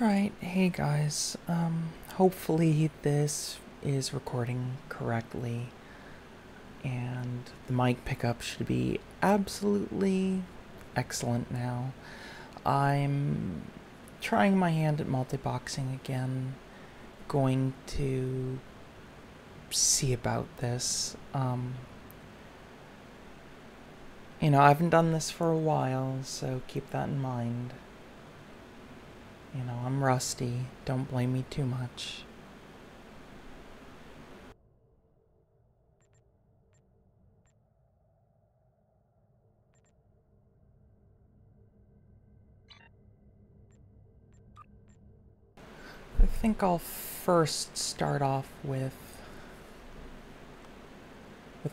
Alright, hey guys, hopefully this is recording correctly and the mic pickup should be absolutely excellent now. I'm trying my hand at multiboxing again, going to see about this. I haven't done this for a while, so keep that in mind. I'm rusty. Don't blame me too much. I think I'll first start off with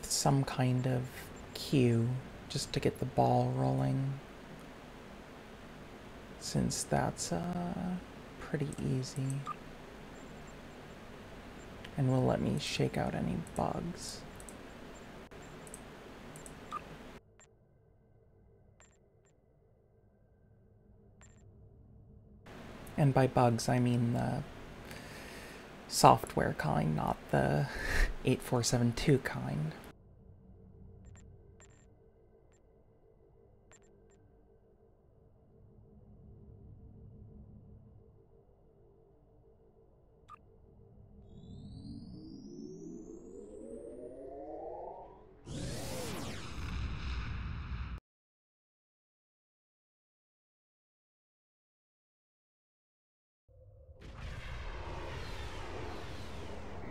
some kind of cue, just to get the ball rolling, since that's pretty easy and will let me shake out any bugs. And by bugs, I mean the software kind, not the 8472 kind.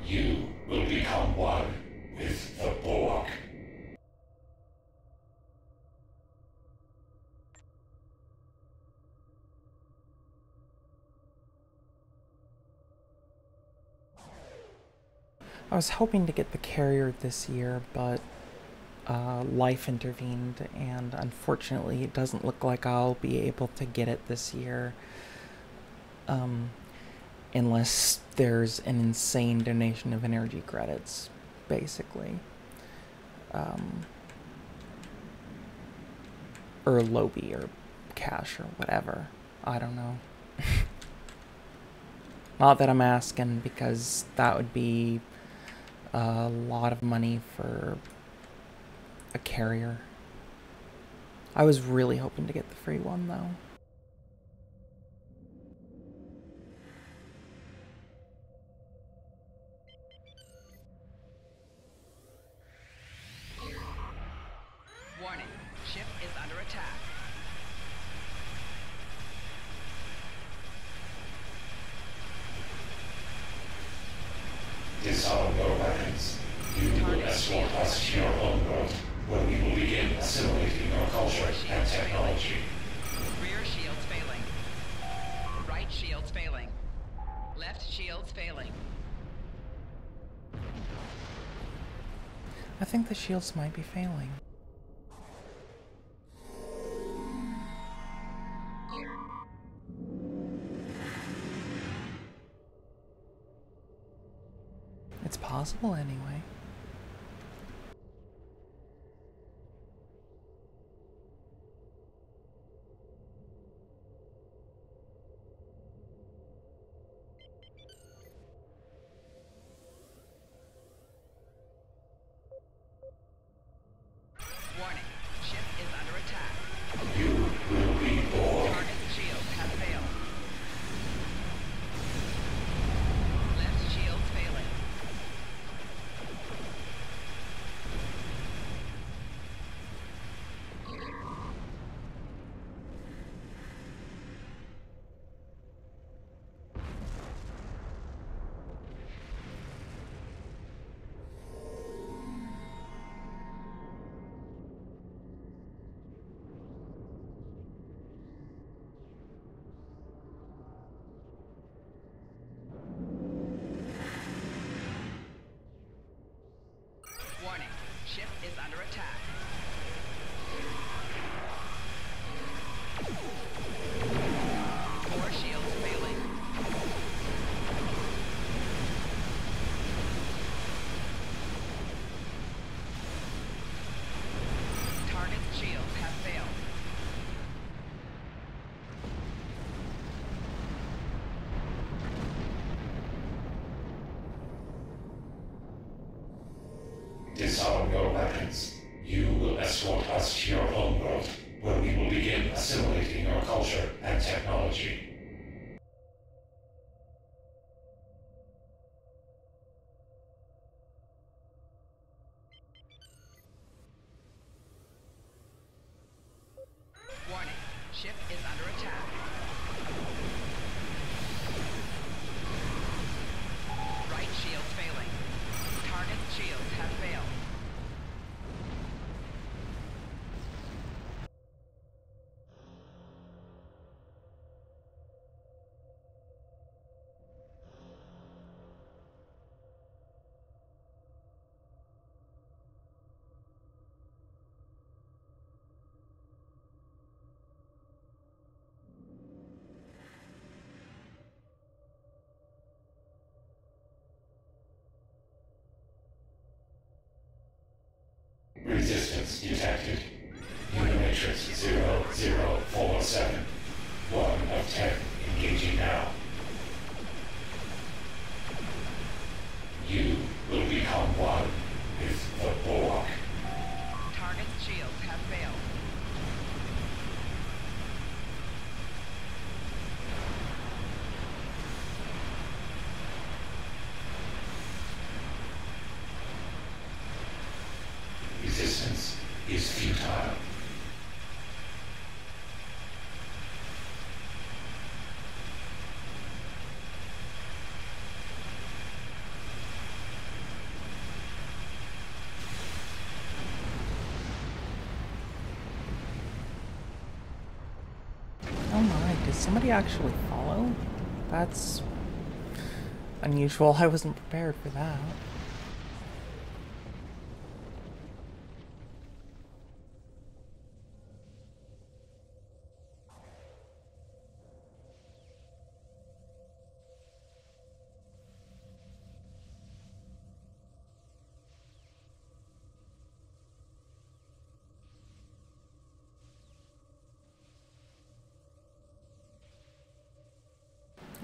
You will become one with the Borg. I was hoping to get the carrier this year, but life intervened, and unfortunately it doesn't look like I'll be able to get it this year. Unless there's an insane donation of energy credits, basically. Or Lobby, or cash, or whatever. I don't know. Not that I'm asking, because that would be a lot of money for a carrier. I was really hoping to get the free one, though. Warning, ship is under attack. Disarm your weapons. You will escort us to your own world, where we will begin assimilating your culture and technology. Rear shields failing. Right shields failing. Left shields failing. I think the shields might be failing. It's possible anyway. Warning, ship is under attack. You will be Borg. Target shields have failed. Left shields failing. Disarm your weapons. You will escort us to your homeworld, where we will begin assimilating your culture and technology. Warning. Ship is under attack. Right shield failing. Target shields have failed. Resistance detected. Unimatrix 0047. 1 of 10. Engaging now. You will become one with the Borg. Target shields have failed. Resistance is futile. Oh my, did somebody actually follow? That's unusual. I wasn't prepared for that.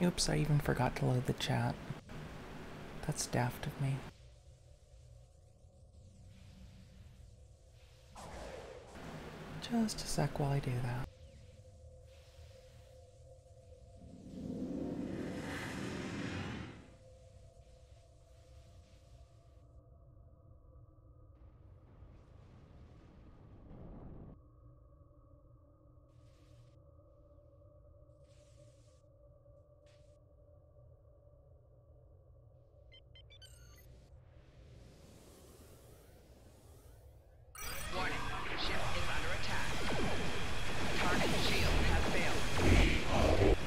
Oops, I even forgot to load the chat. That's daft of me. Just a sec while I do that. Warning. Ship is under attack. Target shields have failed.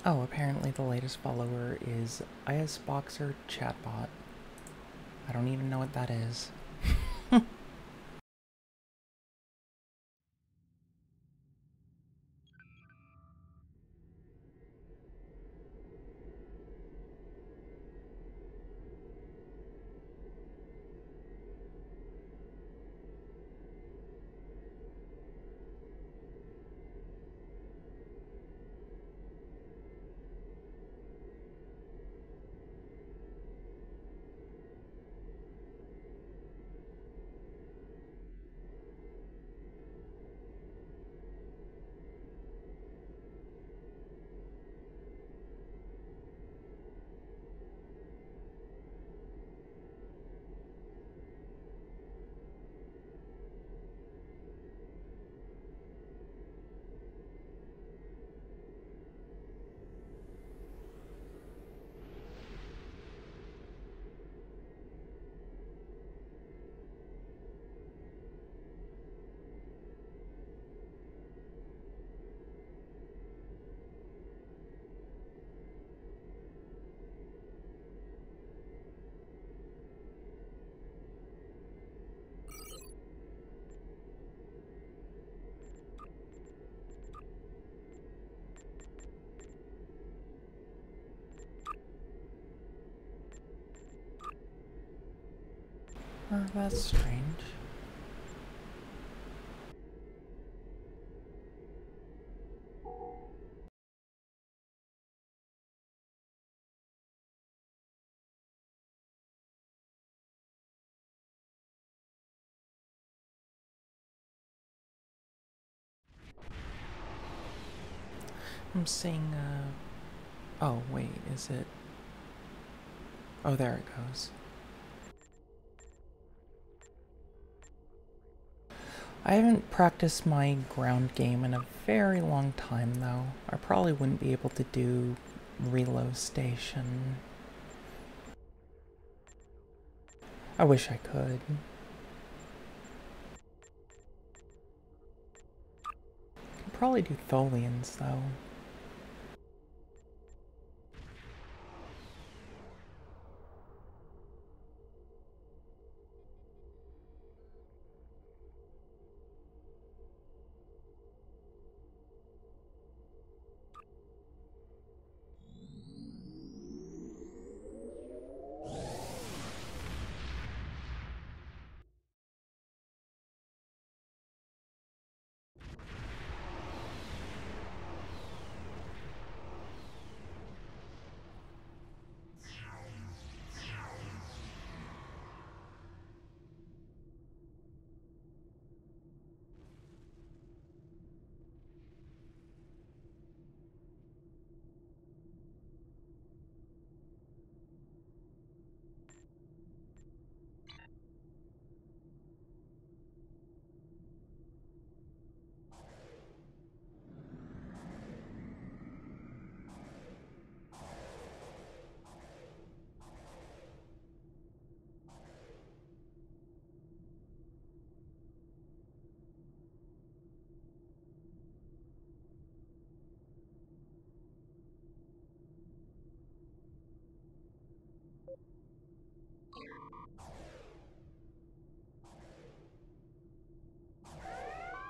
Oh, apparently the latest follower is ISBoxer Chatbot. I don't even know what that is. Oh, that's strange. I'm seeing, oh, wait, is it? Oh, there it goes. I haven't practiced my ground game in a very long time, though. I probably wouldn't be able to do reload station. I wish I could. Could probably do Tholians, though.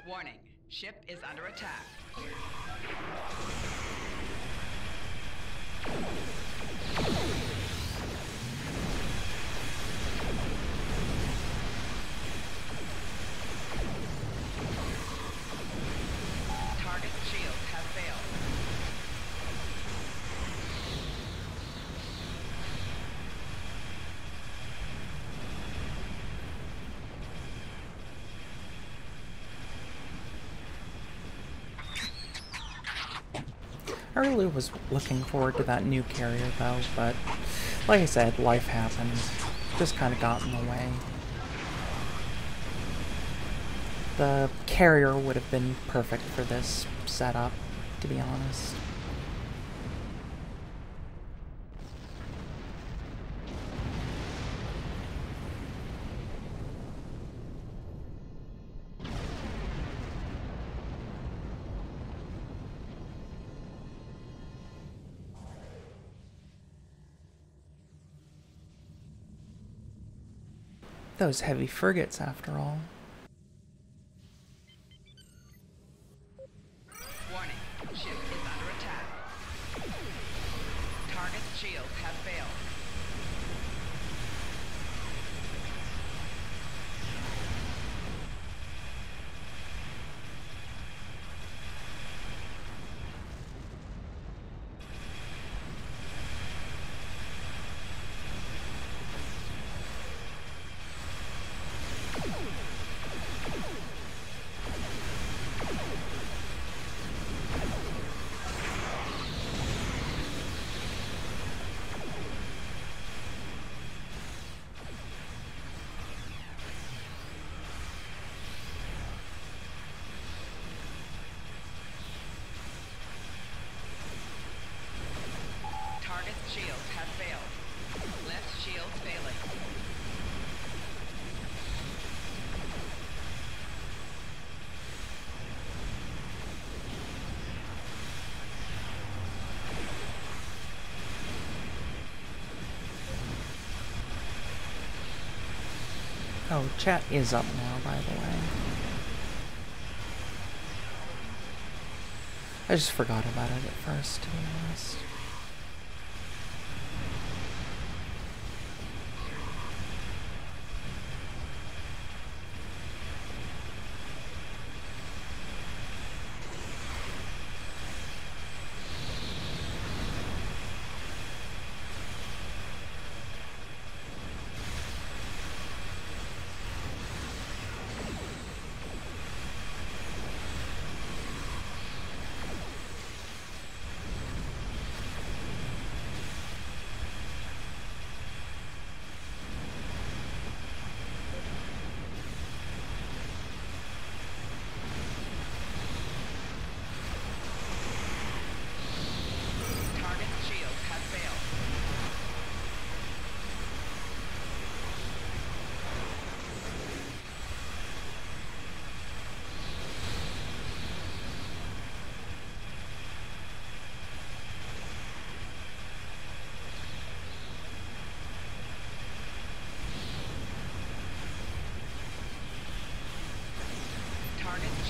Warning, ship is under attack. Target shields have failed. I really was looking forward to that new carrier, though, but like I said, life happened. Just kind of got in the way. The carrier would have been perfect for this setup, to be honest. Those heavy frigates, after all. Warning, ship is under attack. Target shields have failed. Target shields have failed. Left shield failing. Oh, chat is up now, by the way. I just forgot about it at first, to be honest.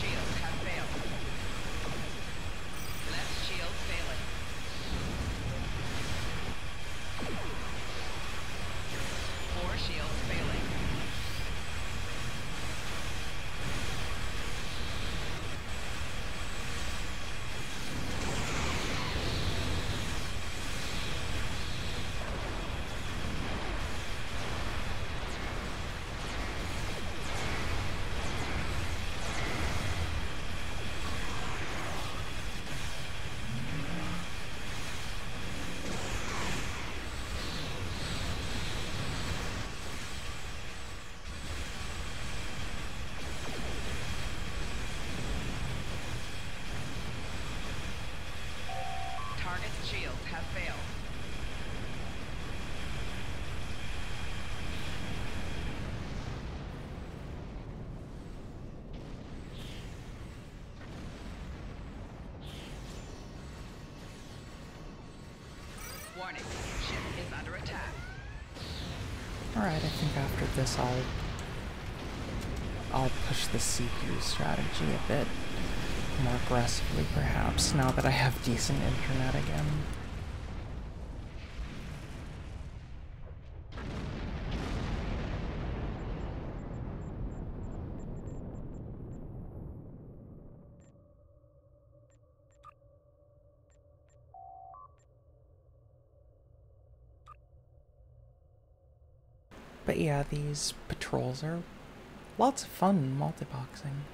shields have failed. Left shield failing. Four shields failing. Target's shields have failed. Warning, ship is under attack. Alright, I think after this I'll push the CPU strategy a bit more aggressively, perhaps, now that I have decent internet again. But yeah, these patrols are lots of fun multiboxing.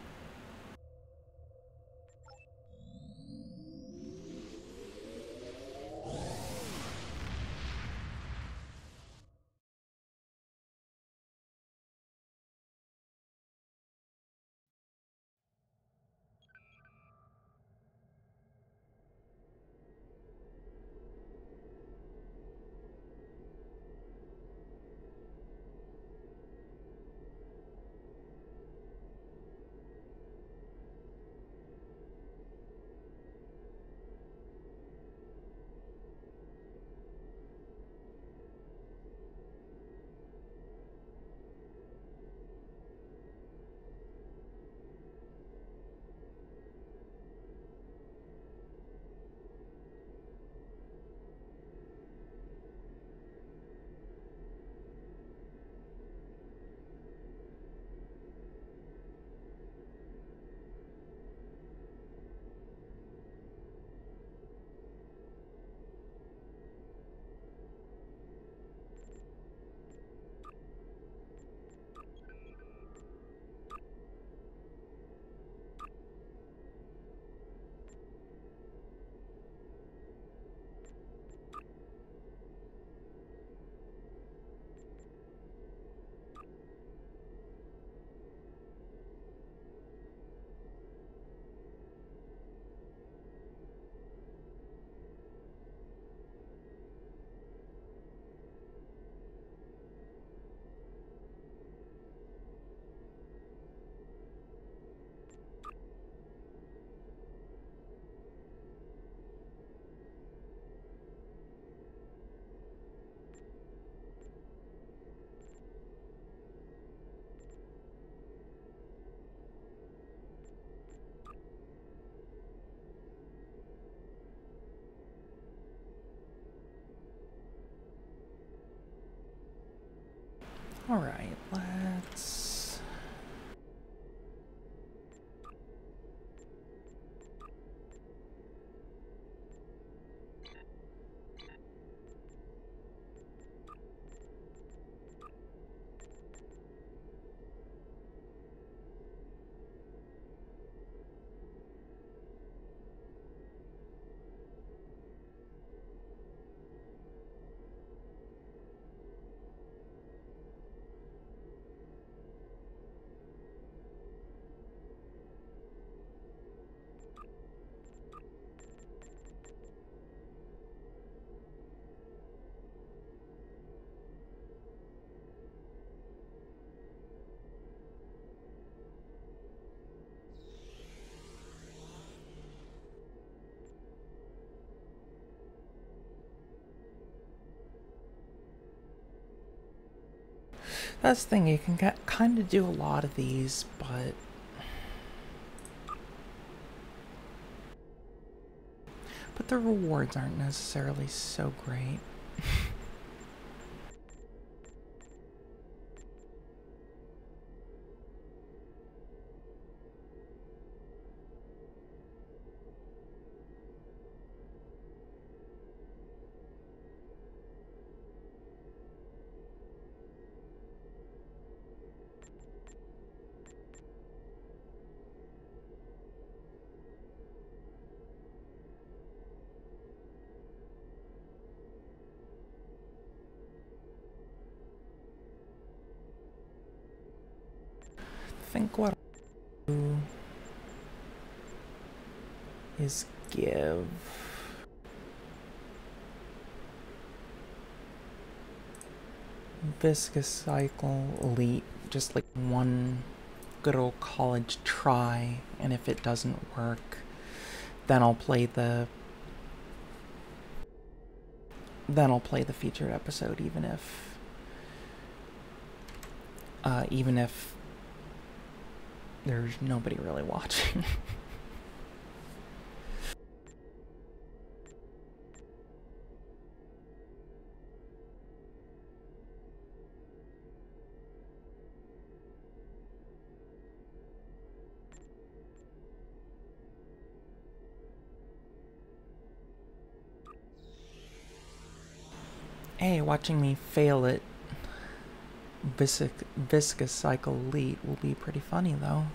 Alright, let's... That's the thing, you can kind of do a lot of these, but but the rewards aren't necessarily so great. I think what I'll do is give Viscous Cycle Elite just like one good old college try, and if it doesn't work, then I'll play the featured episode, even if there's nobody really watching. Hey, watching me fail at Viscous Cycle Elite will be pretty funny, though.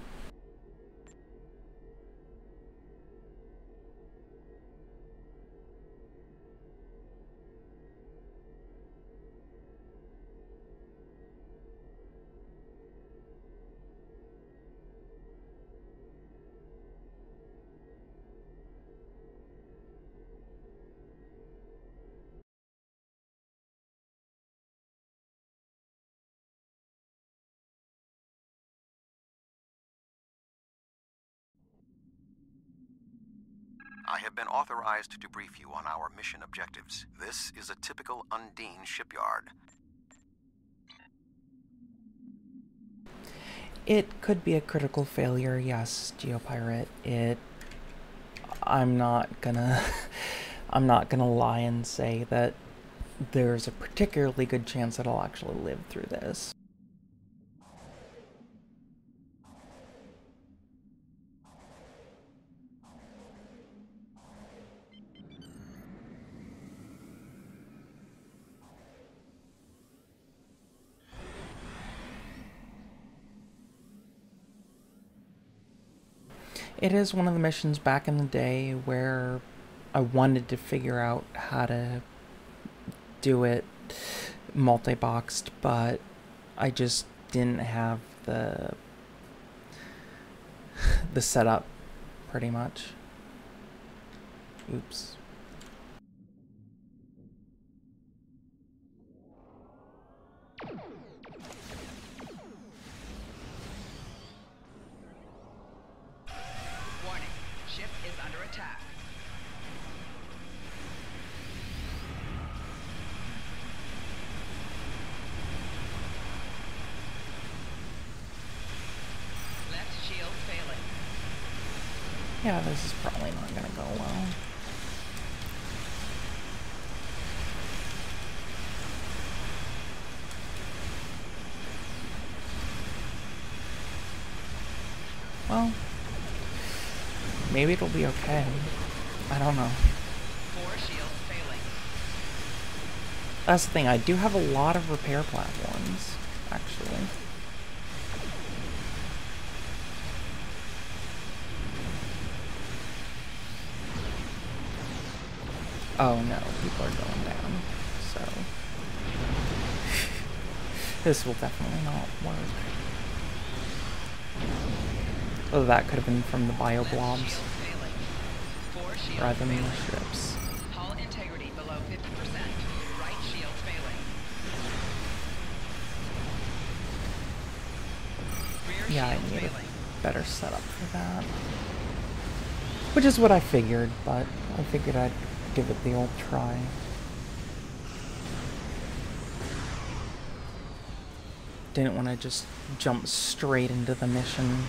I have been authorized to brief you on our mission objectives. This is a typical Undine shipyard. It could be a critical failure, yes, GeoPirate. I'm not gonna lie and say that there's a particularly good chance that I'll actually live through this. It is one of the missions back in the day where I wanted to figure out how to do it multi-boxed, but I just didn't have the setup, pretty much. Oops. Warning, ship is under attack. Left shield failing. Yeah, this is probably not gonna go well. Well, maybe it'll be okay. I don't know. 4 shields failing. That's the thing, I do have a lot of repair platforms, actually. Oh no, people are going down, so... this will definitely not work. Oh, that could have been from the bio blobs, rather than the ships. Hull integrity below 50%. Right shield failing. Rear Yeah, I shield need failing. a better setup for that. Which is what I figured, but I figured I'd give it the old try. Didn't want to just jump straight into the mission.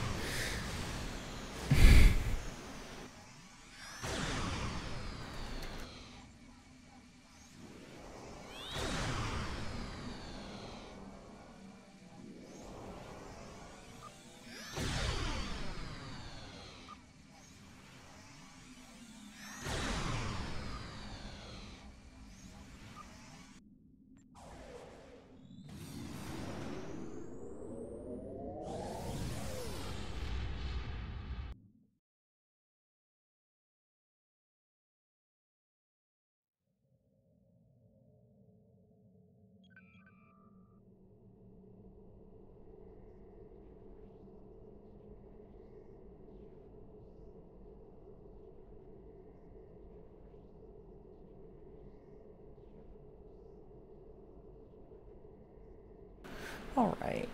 Alright,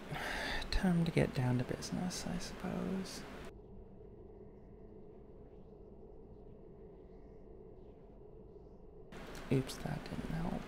time to get down to business, I suppose. Oops, that didn't help.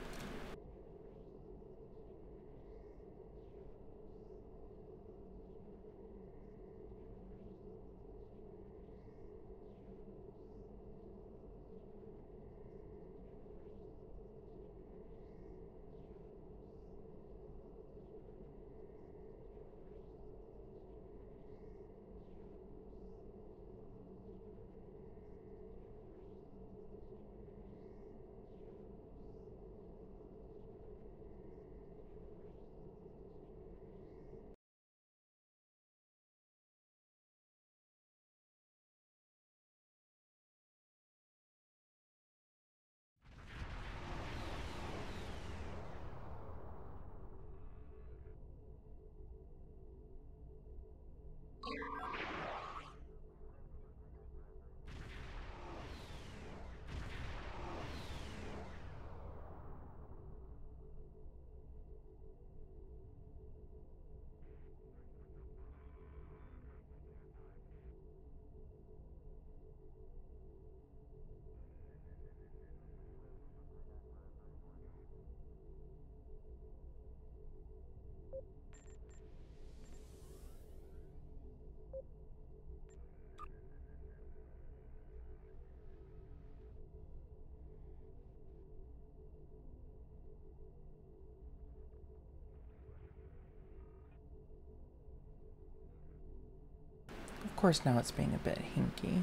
Of course, now it's being a bit hinky.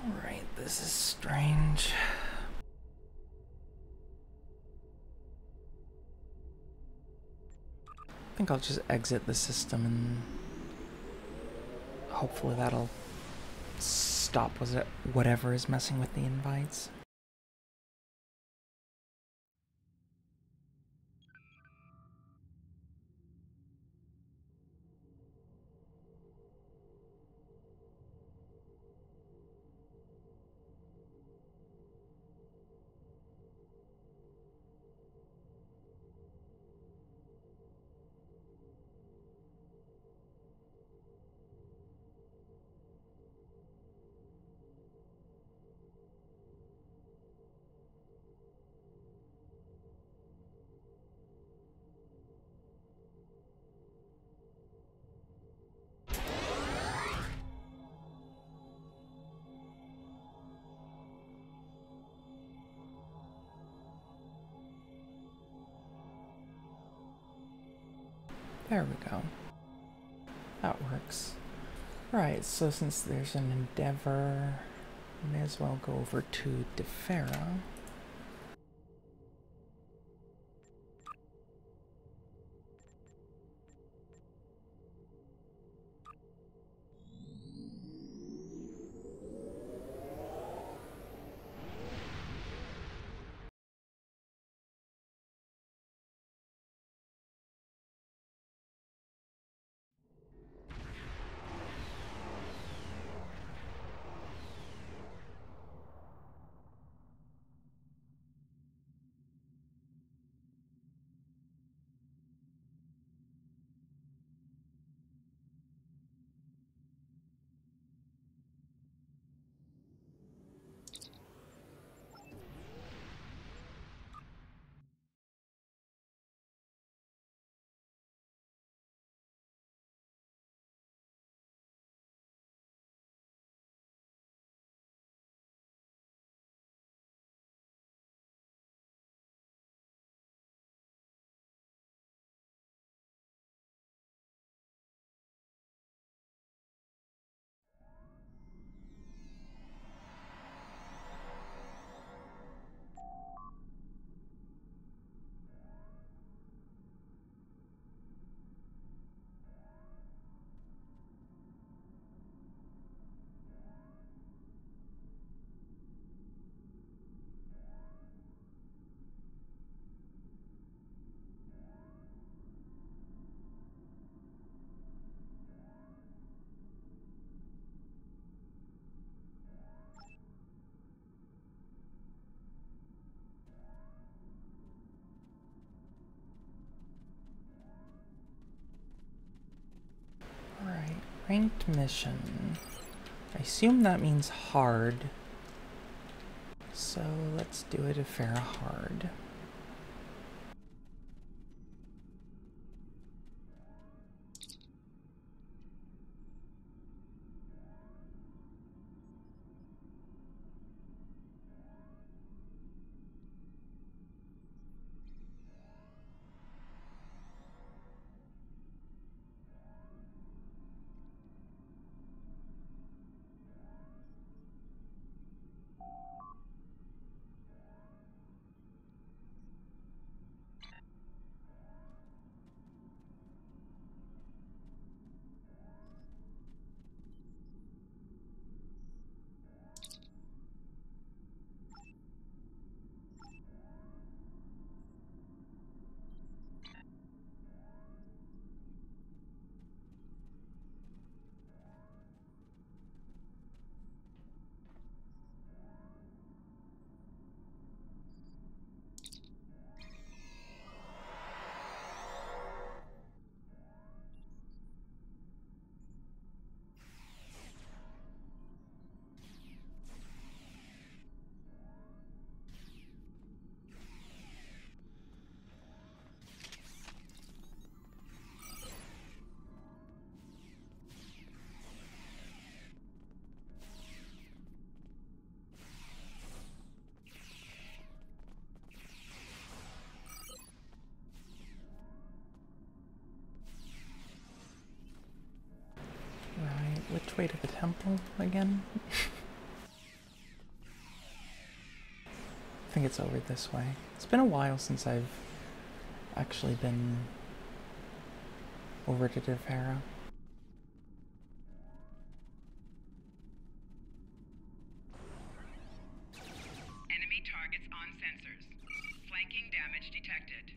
Alright, this is strange. I think I'll just exit the system and hopefully that'll stop whatever is messing with the invites. There we go. That works. Right, so since there's an endeavor, may as well go over to Defera. Ranked mission. I assume that means hard. So let's do it a fair hard. Right, which way to the temple again? I think it's over this way. It's been a while since I've actually been over to Defera. Enemy targets on sensors. Flanking damage detected.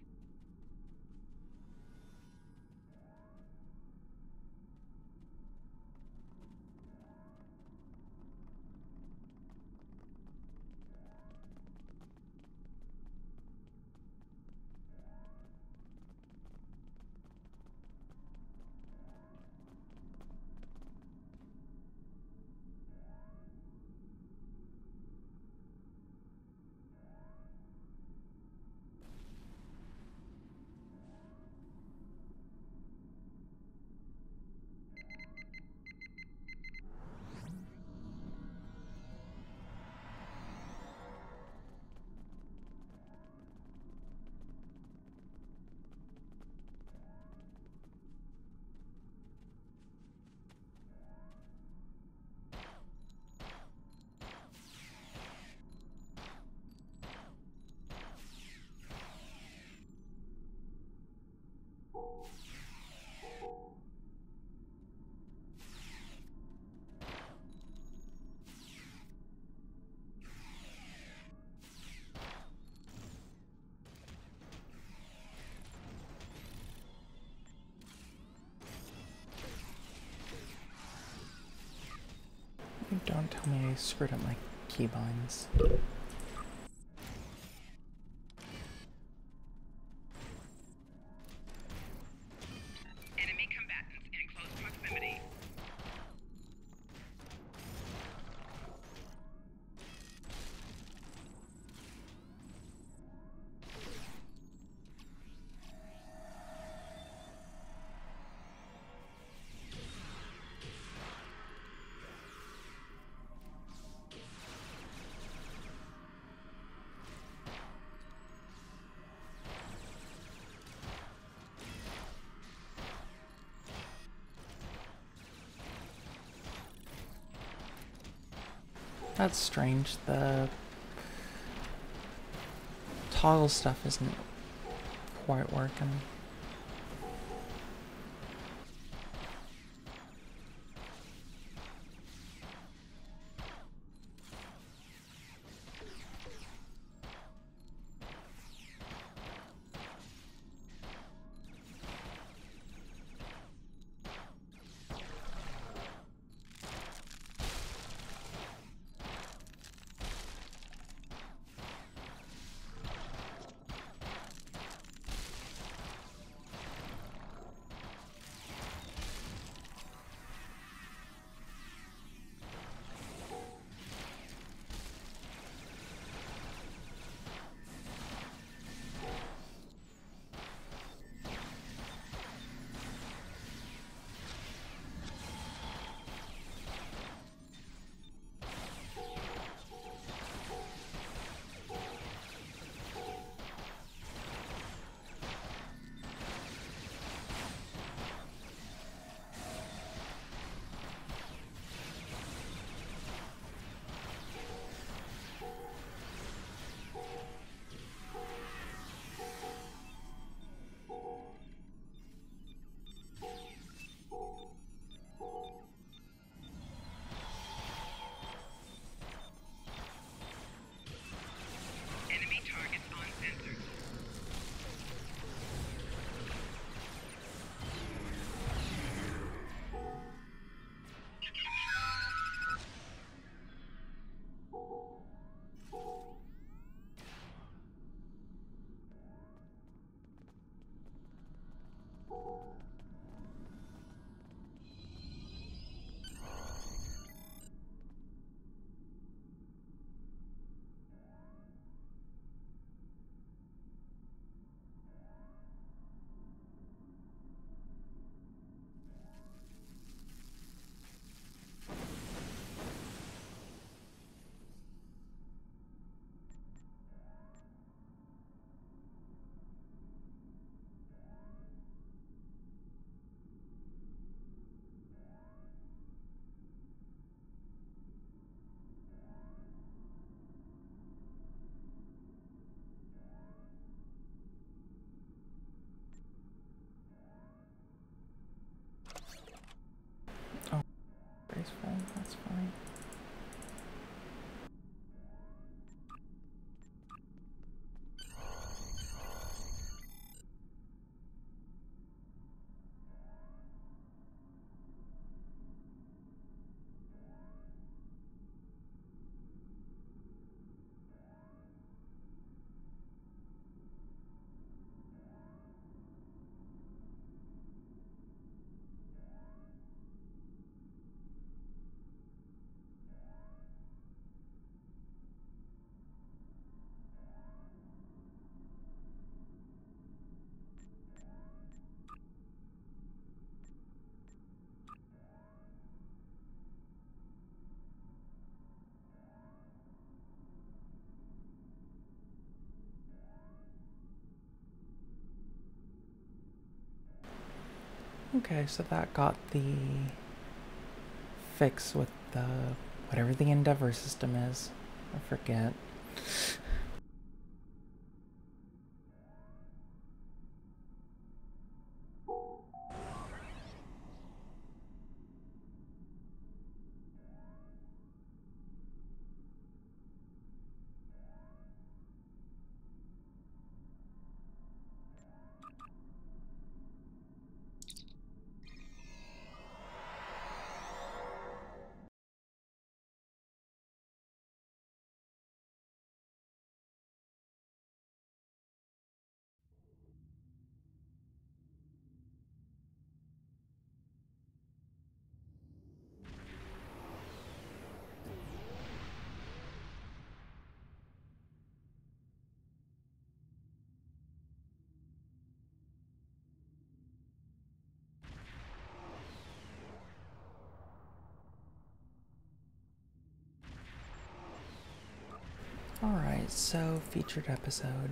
Don't tell me I screwed up my keybinds. Enemy combatants in close proximity. That's strange. The toggle stuff isn't quite working. Okay, so that got the fix with the whatever the Endeavor system is. I forget. Alright, so featured episode.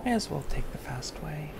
May as well take the fast way.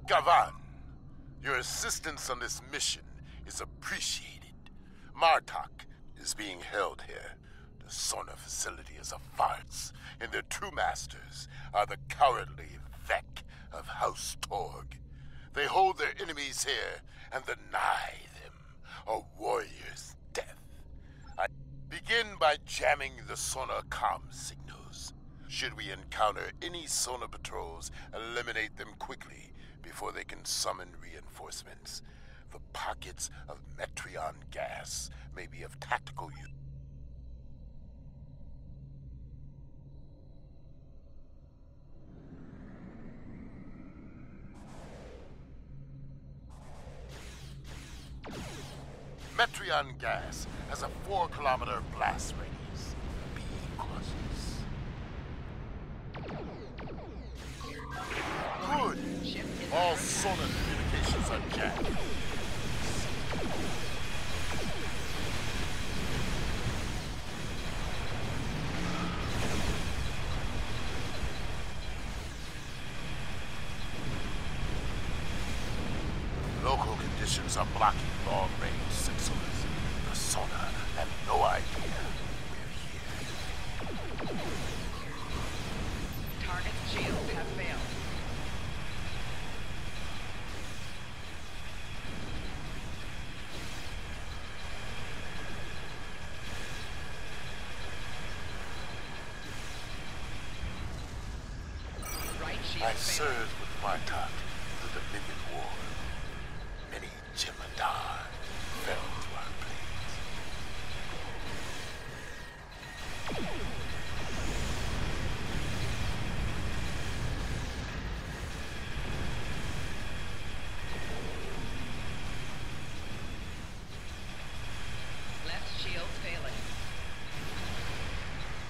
Gavan, your assistance on this mission is appreciated. Martok is being held here. The Sona facility is a farce, and their true masters are the cowardly Vek of House Torg. They hold their enemies here and deny them a warrior's death. I begin by jamming the Sona comm signals. Should we encounter any Sona patrols, eliminate them quickly before they can summon reinforcements. The pockets of Metreon gas may be of tactical use. Metreon gas has a 4-kilometer blast radius. Be cautious. Good. All Sona communications are jammed. Local conditions are blocking long-range sensors. The Sona have no idea we're here. Target's shields have failed. I failing. served with Martok in the Dominion War. Many Jemadar fell to our blades. Left shield failing.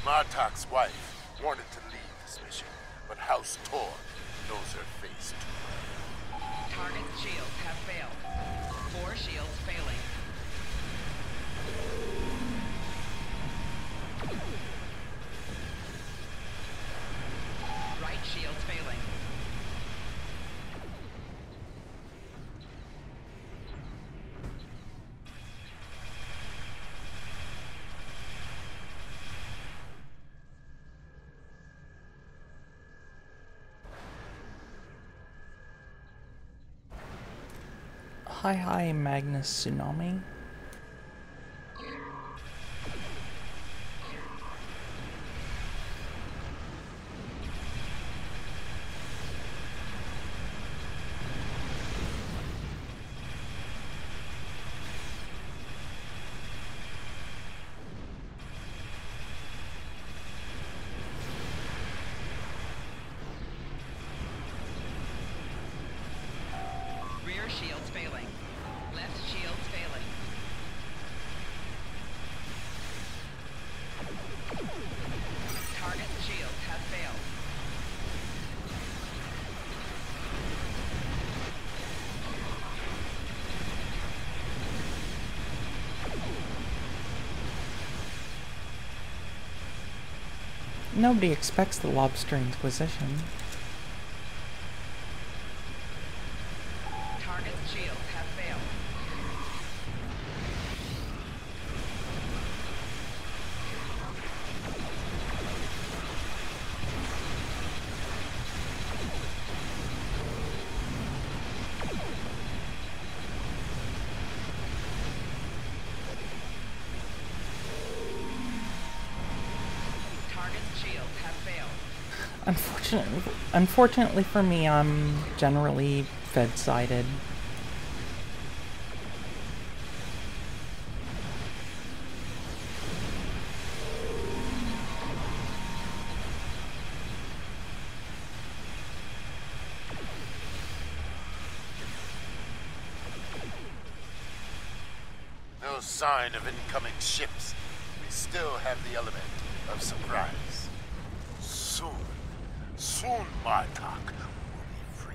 Martok's wife wanted to leave this mission, but House Tor knows her face too well. Target shields have failed. 4 shields failing. Right shields failing. Hi, Magnus Tsunami. Rear shields failing. Left shields failing. Target shields have failed. Nobody expects the Lobster Inquisition. Target shields have failed. Target shields have failed. Unfortunately for me, I'm generally Fed-sided. No sign of incoming ships. We still have the element of surprise. Soon Martok will be free.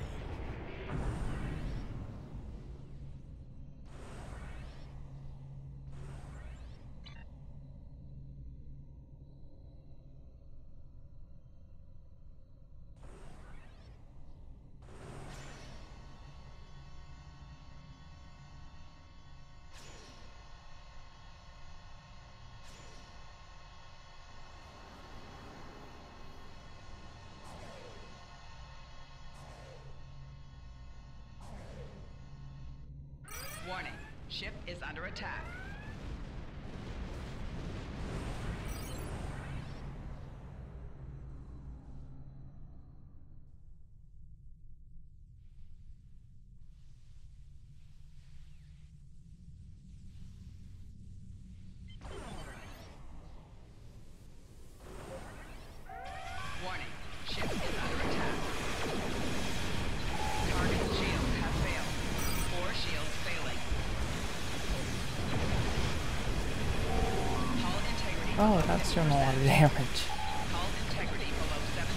Warning. Ship is under attack. Warning. Ship is under attack. Target shields have failed. 4 shields failing. Hull integrity Oh, below that's doing a lot of 50%. damage. Hull integrity below 75%.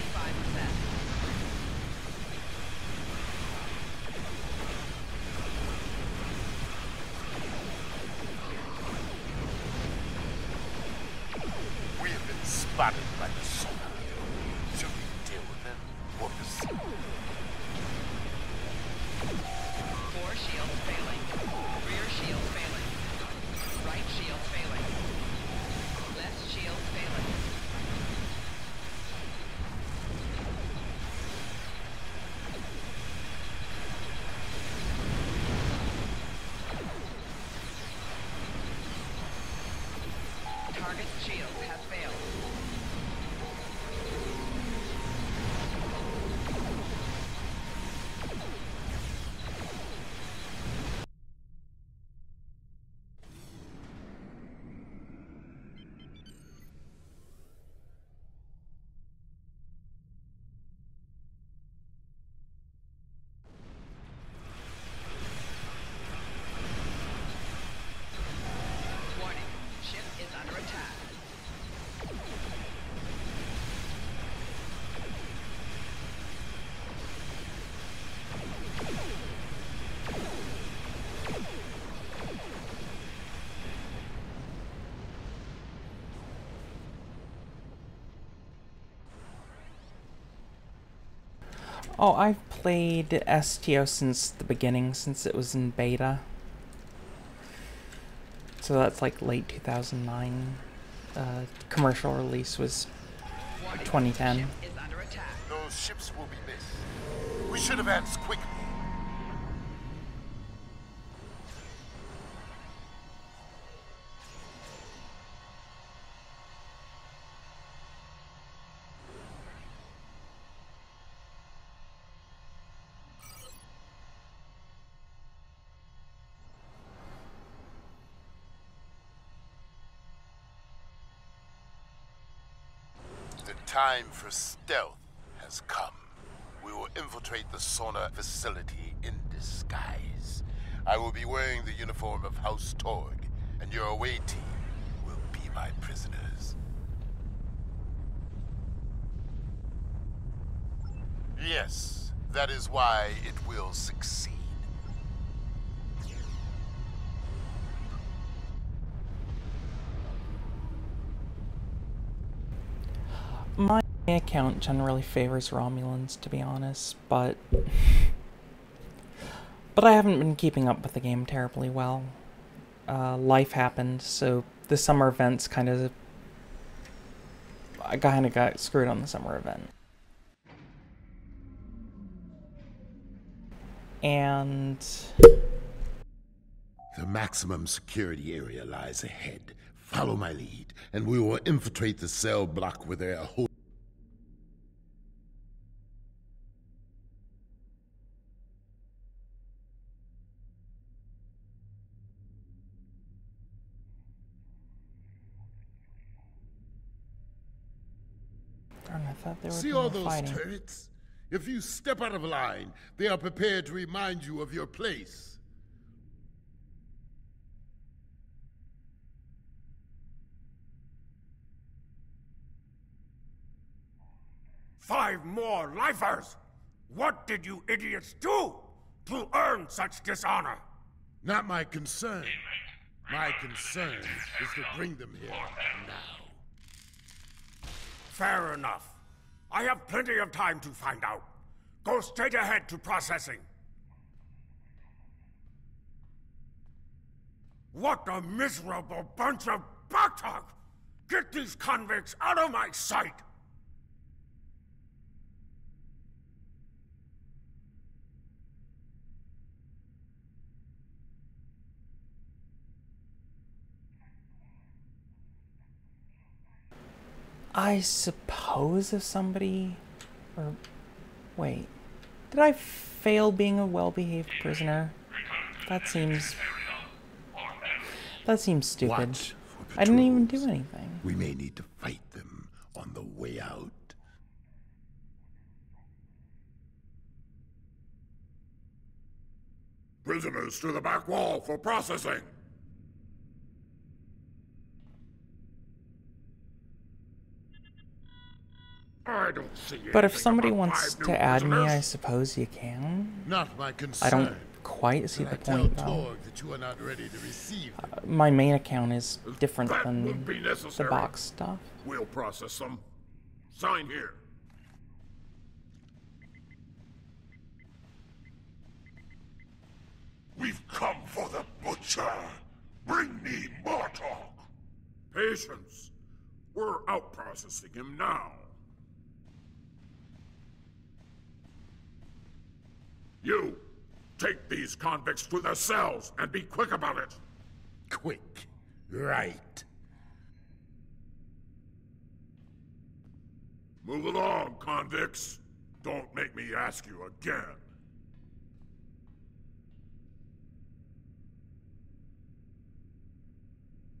We have been spotted by the sonar. Should we deal with them or proceed? 4 shields failing. Rear shield failing. Right shield failing. Left shield failing. Target shields have failed. Oh, I've played STO since the beginning, since it was in beta. So that's like late 2009. Commercial release was Warning, 2010. ship is under attack. Those ships will be missed. We should advance quickly. The time for stealth has come. We will infiltrate the sauna facility in disguise. I will be wearing the uniform of House Torg, and your away team will be my prisoners. Yes, that is why it will succeed. My account generally favors Romulans, to be honest, but I haven't been keeping up with the game terribly well. Life happened, so the summer events I kind of got screwed on the summer event. And The maximum security area lies ahead. Follow my lead, and we will infiltrate the cell block where they are holding. darn, I thought they were See doing all those fighting. turrets? If you step out of line, they are prepared to remind you of your place. Five more lifers! What did you idiots do to earn such dishonor? Not my concern. My concern is to bring them here now. Fair enough. I have plenty of time to find out. Go straight ahead to processing. What a miserable bunch of bartok! Get these convicts out of my sight! I suppose if somebody... Or... Wait. Did I fail being a well-behaved prisoner? That seems stupid. Watch for I didn't even patrols. do anything. We may need to fight them on the way out. Prisoners to the back wall for processing! I don't see But if anything somebody about wants 5 new to add me, prisoners. I suppose you can. Not my concern. I don't quite see But the I tell point, though. Torg that you are not ready to receive them. My main account is different That than would be the necessary. box stuff. We'll process them. Sign here. We've come for the butcher. Bring me more talk. Patience. We're out processing him now. You, take these convicts to their cells and be quick about it. Quick. Right. Move along, convicts. Don't make me ask you again.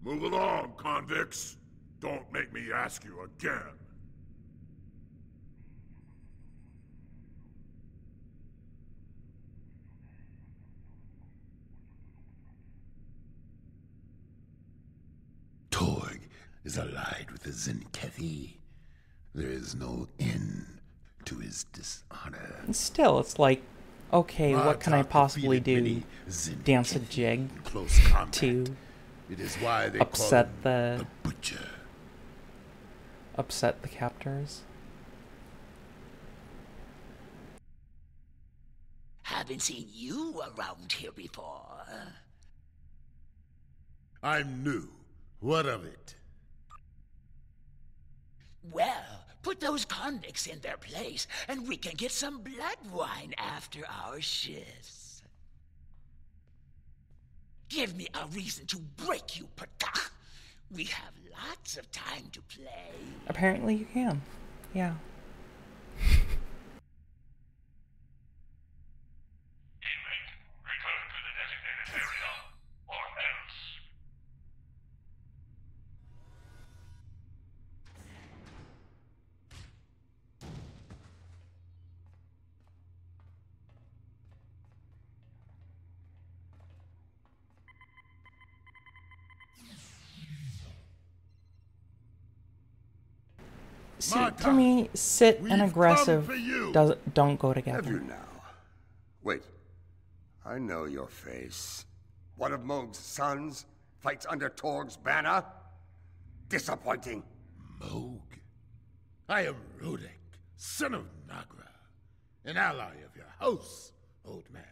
Move along, convicts. Don't make me ask you again. Torg is allied with the Zenkethi. There is no end to his dishonor. Still, it's like, okay, what can I Martok possibly defeated do? many Zenkethi Dance a jig in close combat. to It is why they upset call him the Butcher. upset the captors? haven't seen you around here before. I'm new. What of it? Well, put those convicts in their place, and we can get some blood wine after our shifts. Give me a reason to break you, Patah. We have lots of time to play. Apparently you can. Yeah. Inmate, return to the designated area, or else. See, Marta, to me, sit and we've aggressive come for you. don't go Have you together. now? Wait. I know your face. One of Moog's sons fights under Torg's banner? Disappointing. Moog. I am Rudek, son of Nagra, an ally of your house, old man.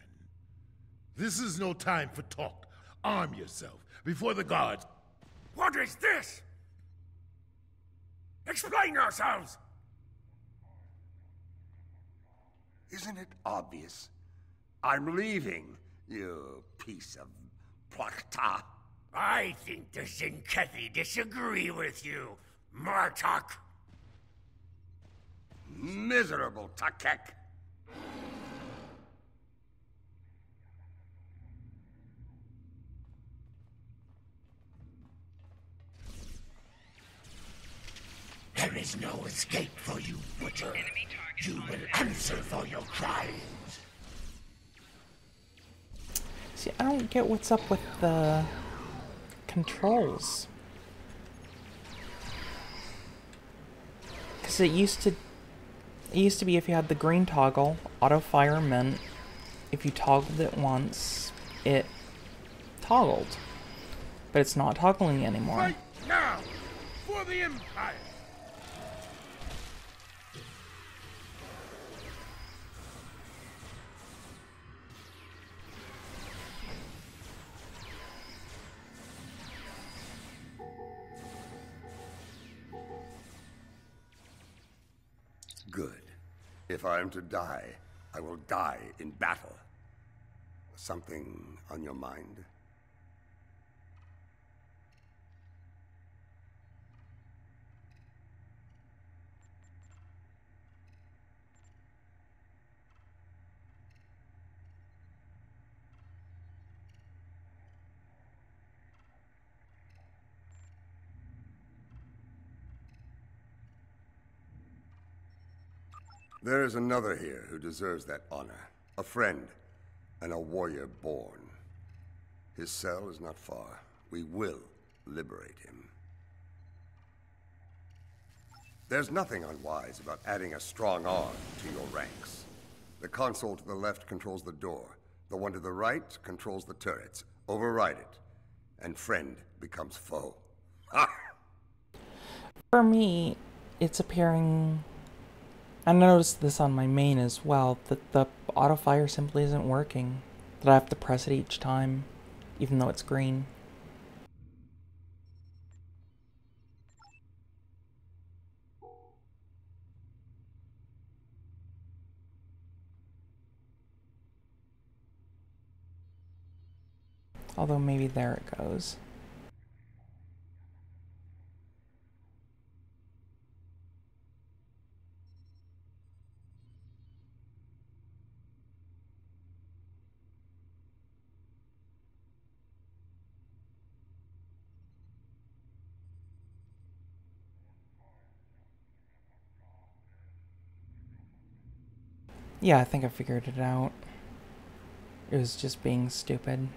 This is no time for talk. Arm yourself before the guards. What is this? Explain yourselves! Isn't it obvious? I'm leaving, you piece of plakta. I think the Zinkethi disagree with you, Martok. Miserable Takek. There is no escape for you, Butcher. Enemy target You on will the answer for your crimes. See, I don't get what's up with the controls. Because it used to be if you had the green toggle, auto fire meant if you toggled it once, it toggled. But it's not toggling anymore. Fight now for the Empire. Good. If I am to die, I will die in battle. Something on your mind? There is another here who deserves that honor. A friend, and a warrior born. His cell is not far. We will liberate him. There's nothing unwise about adding a strong arm to your ranks. The console to the left controls the door. The one to the right controls the turrets. Override it, and friend becomes foe. Ha! For me, it's appearing... I noticed this on my main as well, that the auto fire simply isn't working. That I have to press it each time, even though it's green. Although maybe there it goes. Yeah, I think I figured it out. It was just being stupid.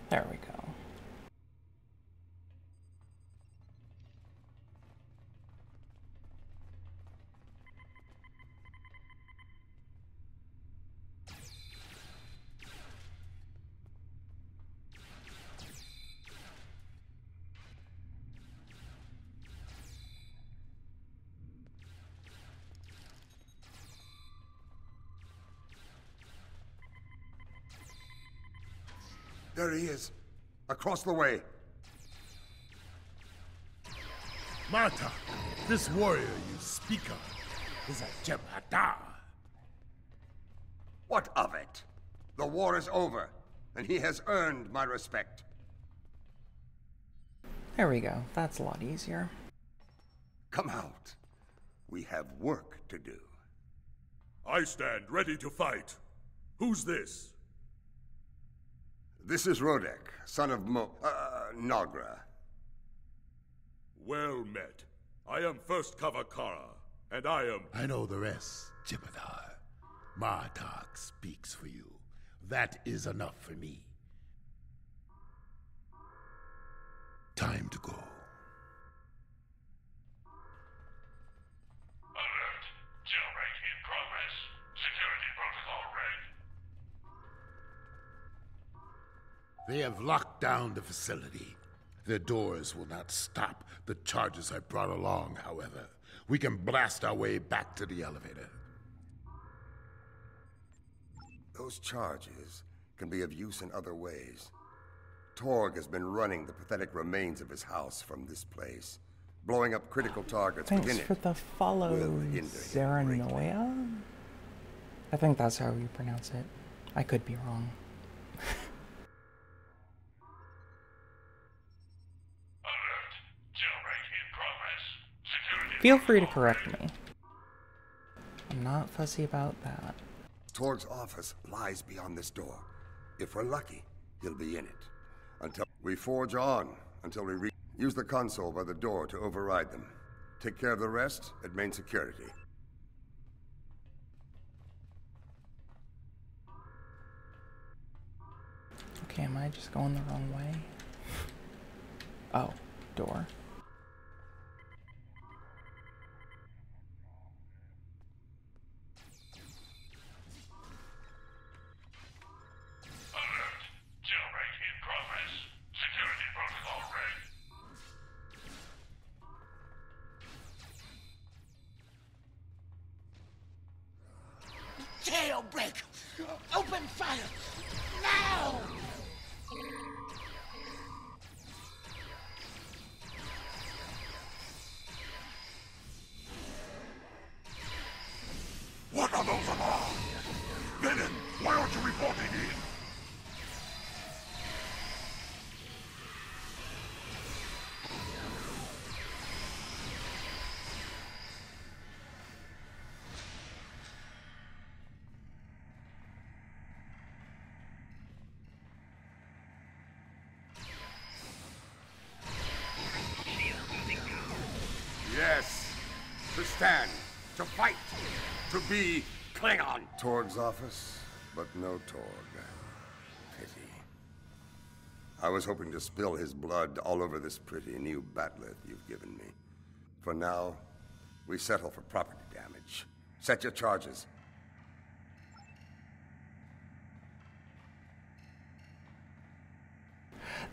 There we go. There he is. Across the way. Marta, this warrior you speak of is a Jebhadar. What of it? The war is over, and he has earned my respect. There we go. That's a lot easier. Come out. We have work to do. I stand ready to fight. Who's this? This is Rodek, son of Nagra. Well met. I am First Kavakara, and I am... I know the rest, Jebhadar. Martok speaks for you. That is enough for me. Time to go. Alert. Jailbreak in progress. Security protocol red. They have locked down the facility. Their doors will not stop the charges I brought along, however. We can blast our way back to the elevator. Those charges can be of use in other ways. Torg has been running the pathetic remains of his house from this place, blowing up critical targets Thanks within for it. the follow, Will hinder him Zaranoia? I think that's how you pronounce it. I could be wrong. Alert. Jailbreak in progress. Security Feel free to protocol correct red. me. I'm not fussy about that. Torg's office lies beyond this door. If we're lucky, he'll be in it. Until we forge on, until we use the console by the door to override them. Take care of the rest at main security. Okay, am I just going the wrong way? Oh, door. Alert. Jailbreak in progress. Security protocol red. Jailbreak! Open fire! Now! What are those alarms? Venom, why aren't you reporting in? Yes, to stand, to fight, to be Klingon. Torg's office, but no Torg. Pity. I was hoping to spill his blood all over this pretty new bat'leth you've given me. For now, we settle for property damage. Set your charges.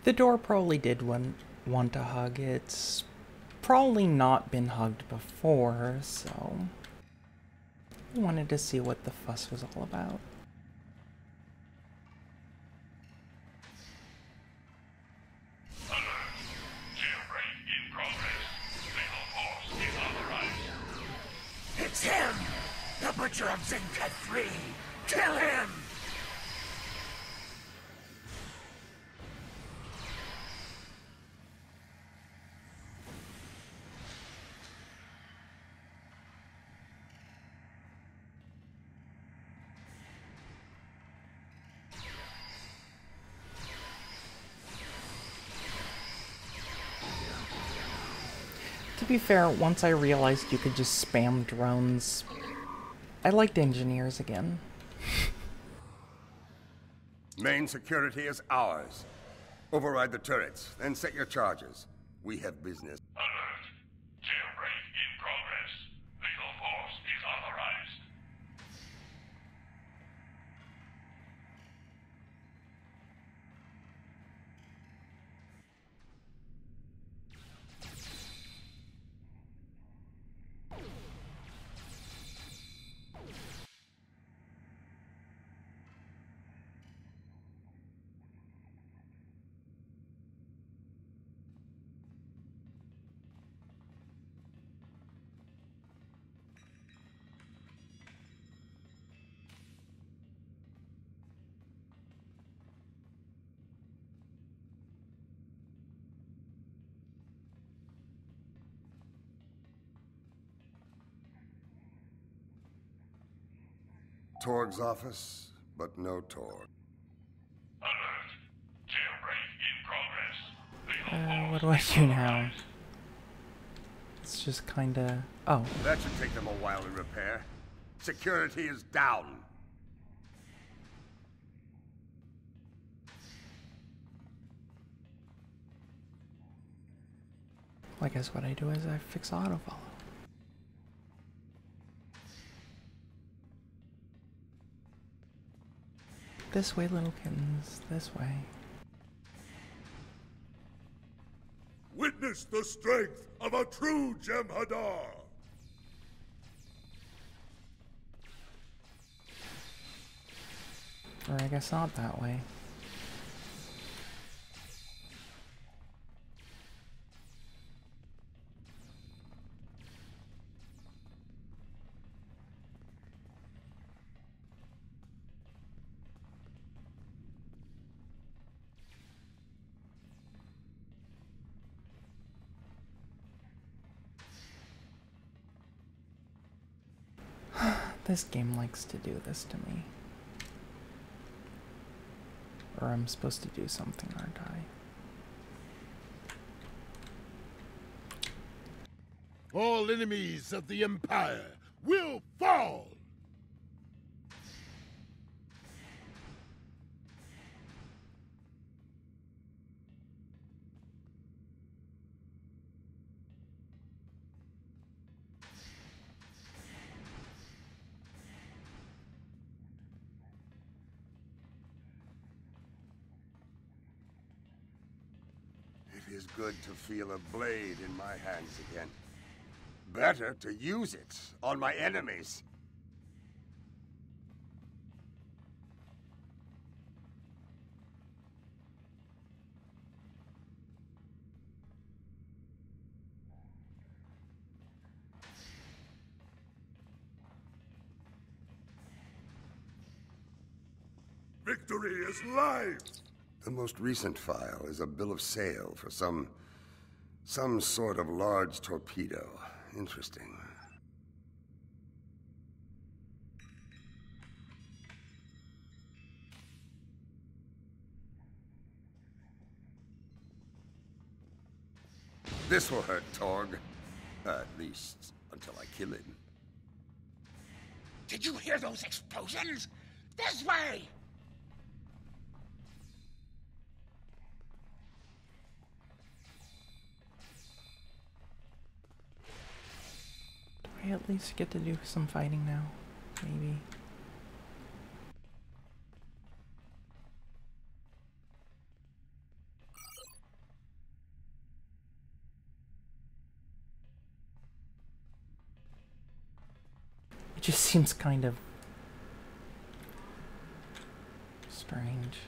The door probably did want a hug. It's probably not been hugged before, so I wanted to see what the fuss was all about. Alert. Jailbreak in progress. Fatal force is authorized. It's him! The Butcher of Zinkat 3! Kill him! To be fair, once I realized you could just spam drones, I liked engineers again. Main security is ours. Override the turrets, then set your charges. We have business. Alert. Jailbreak in progress. Lethal force is authorized. Torg's office, but no Torg. Alert. Jailbreak in progress. What do I do now? It's just kinda... Oh. That should take them a while to repair. Security is down. Well, I guess what I do is I fix autofollow. This way, little kittens. This way. Witness the strength of a true Jem'Hadar! Or I guess not that way. This game likes to do this to me. Or I'm supposed to do something, aren't I? All enemies of the Empire will fall! It is good to feel a blade in my hands again. Better to use it on my enemies. Victory is live! The most recent file is a bill of sale for some sort of large torpedo. Interesting. This will hurt Torg. At least until I kill him. Did you hear those explosions? This way! Do I at least get to do some fighting now? Maybe. It just seems kind of strange.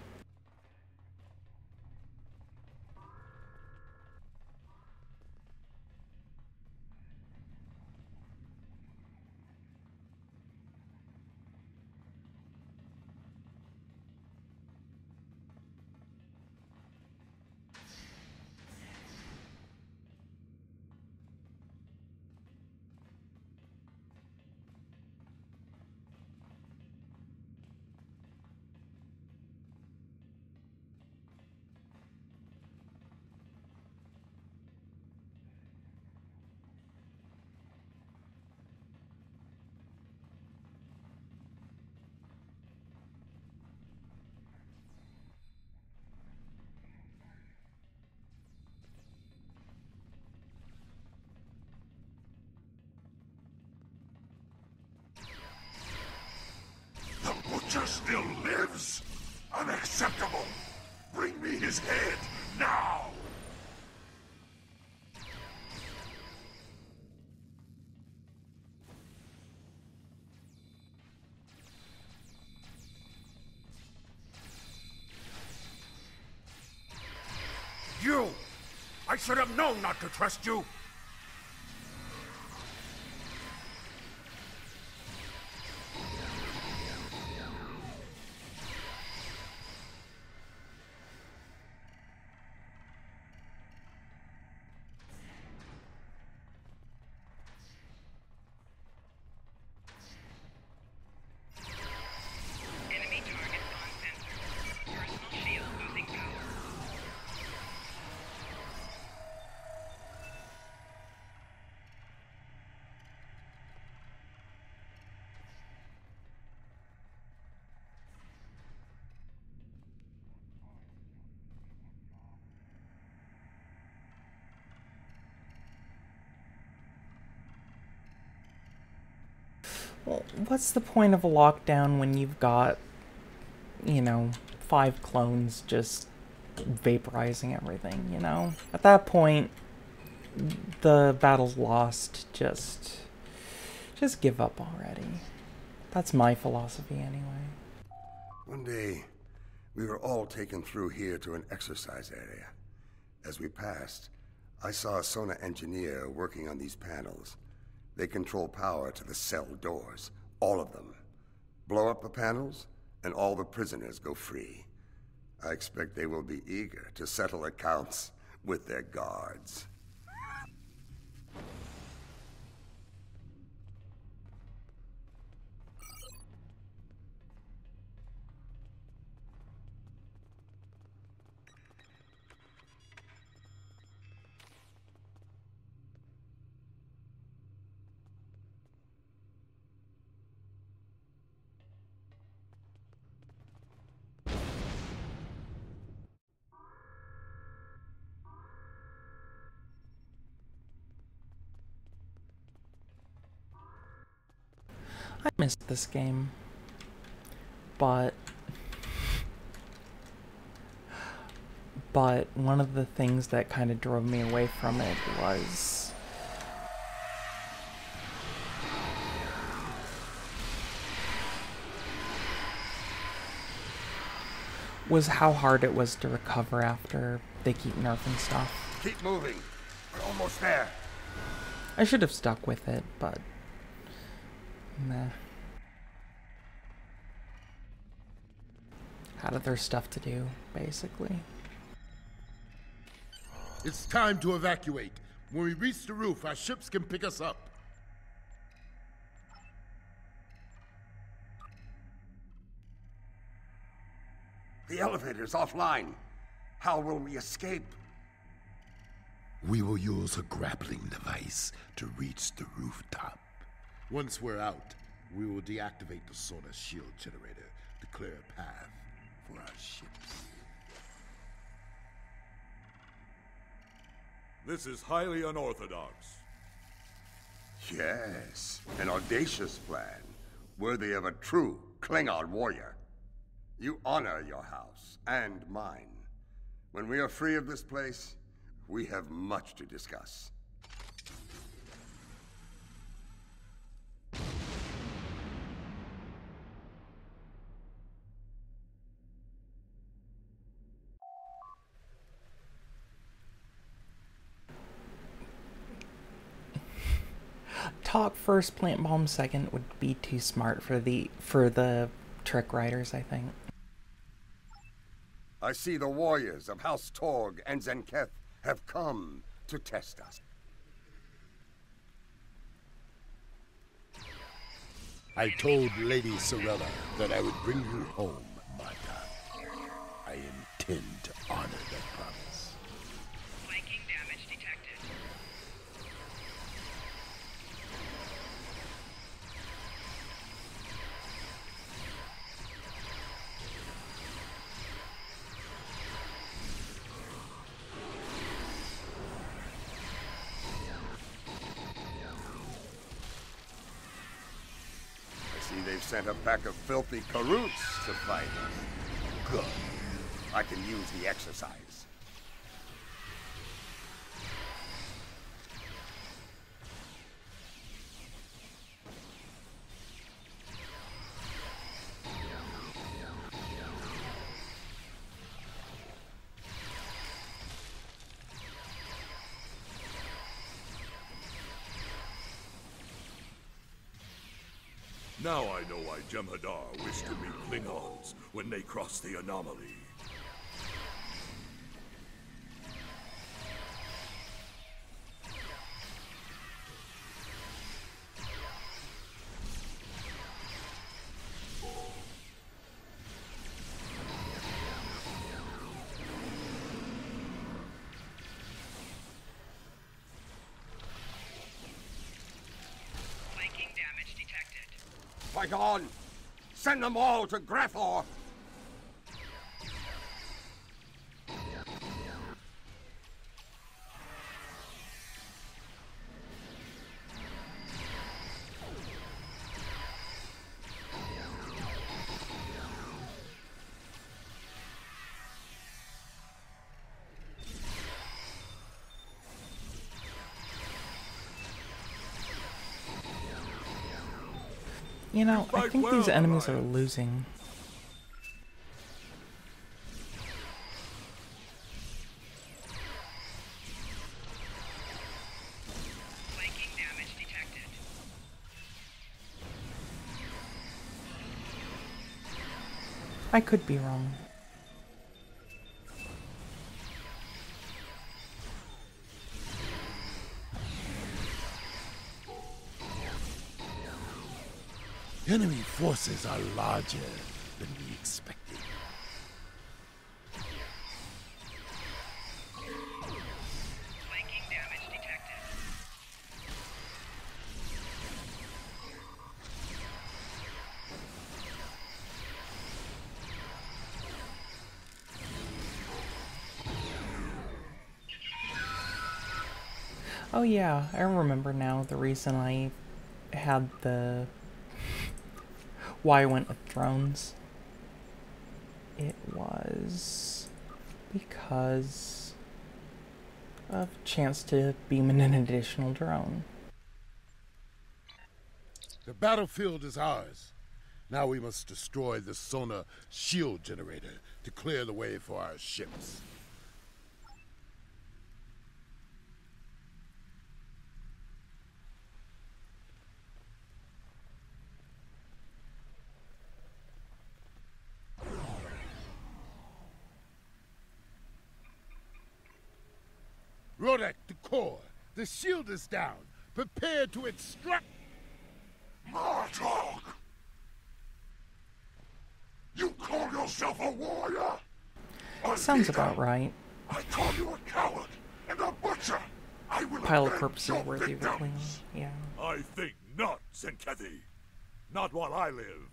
Sona still lives? Unacceptable! Bring me his head, now! You! I should have known not to trust you! Enemy target non-sensor. Personal shield losing power. Well, what's the point of a lockdown when you've got, you know, 5 clones just vaporizing everything, you know? At that point, the battle's lost. Just give up already. That's my philosophy anyway. One day, we were all taken through here to an exercise area. As we passed, I saw a Sona engineer working on these panels. They control power to the cell doors, all of them. Blow up the panels, and all the prisoners go free. I expect they will be eager to settle accounts with their guards. I missed this game, but one of the things that kind of drove me away from it was how hard it was to recover after they keep nerfing stuff. Keep moving. We're almost there. I should have stuck with it, but meh. Had other stuff to do, basically. It's time to evacuate. When we reach the roof, our ships can pick us up. The elevator's offline. How will we escape? We will use a grappling device to reach the rooftop. Once we're out, we will deactivate the Sona shield generator to clear a path for our ships. This is highly unorthodox. Yes, an audacious plan, worthy of a true Klingon warrior. You honor your house and mine. When we are free of this place, we have much to discuss. Talk first, plant bomb second would be too smart for the trick riders, I think. I see the warriors of House Torg and Zenketh have come to test us. I told Lady Sorella that I would bring you home, Marta. I intend to honor that promise. Flanking damage detected. I see they've sent a pack of filthy Karoots to fight us. Good. I can use the exercise. Now I know why Jem'Hadar wished to meet Klingons when they crossed the anomaly. Flanking damage detected. Fight on! Send them all to Grathor! You know, I think these enemies are losing. Flanking damage detected. I could be wrong. Enemy forces are larger than we expected. Flanking damage detected. Oh yeah, I remember now the reason I had the... why I went with drones. It was because of a chance to beam in an additional drone. The battlefield is ours. Now we must destroy the Sona shield generator to clear the way for our ships. Rodek to core. The shield is down. Prepare to extract... Martok! You call yourself a warrior? Sounds about right. I call you a coward and a butcher. I will Pile of avenge corpses your worthy of a clean. victims. Yeah. I think not, Senkethi. Not while I live.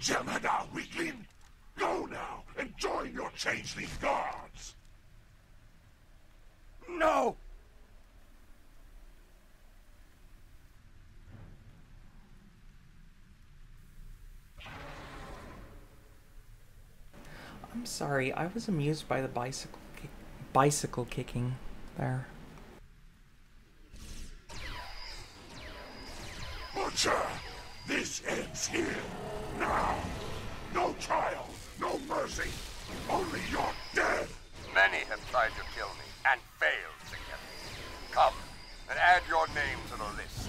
Jem'Hadar, weakling! Go now and join your changeling guards! No! I'm sorry, I was amused by the bicycle kicking there. Butcher! This ends here! Now! No trial! No mercy! Only your death! Many have tried to kill me, and failed to kill me. Come, and add your name to the list.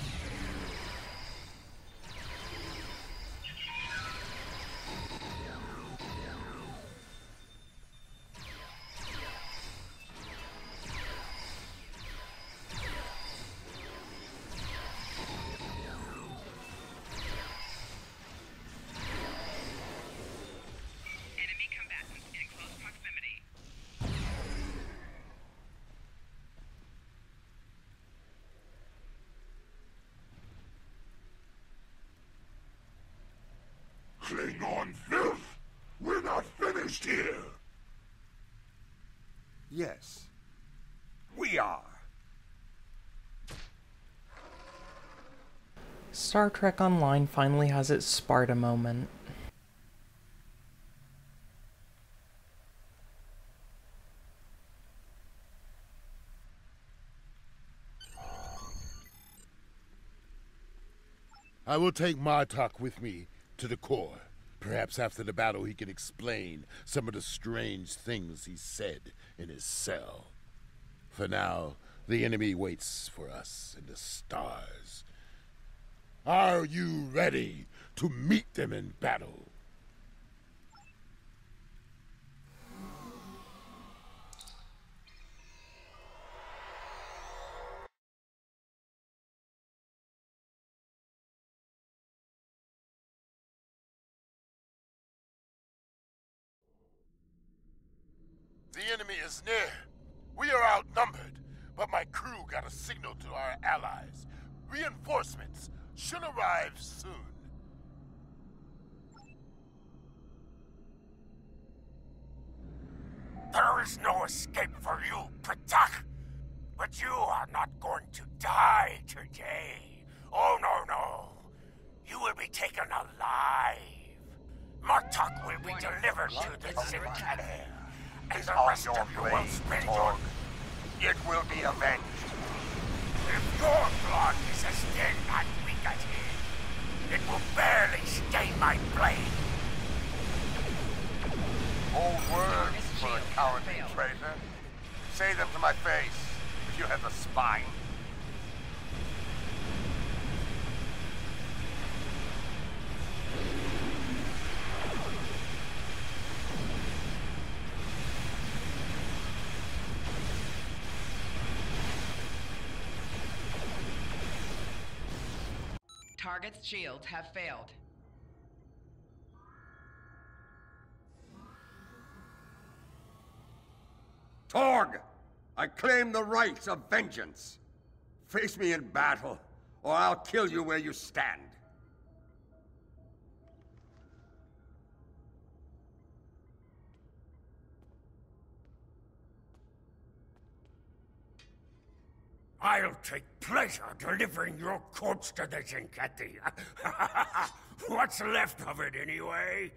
Enemy combatants in close proximity. Yes. We are. Star Trek Online finally has its Sparta moment. I will take Martok with me to the core. Perhaps after the battle he can explain some of the strange things he said in his cell. For now, the enemy waits for us in the stars. Are you ready to meet them in battle? The enemy is near. We are outnumbered, but my crew got a signal to our allies. Reinforcements should arrive soon. There is no escape for you, Patak. But you are not going to die today. Oh, no. You will be taken alive. Martok will be delivered to the Zincadir. And the rest of you will spend your... It will be avenged. If your blood is as thin and weak as his, it will barely stain my blade. Old words for a cowardly traitor. Say them to my face, if you have the spine. Target's shields have failed. Torg! I claim the rights of vengeance. Face me in battle, or I'll kill you where you stand. I'll take pleasure delivering your corpse to the Zincadir. What's left of it, anyway?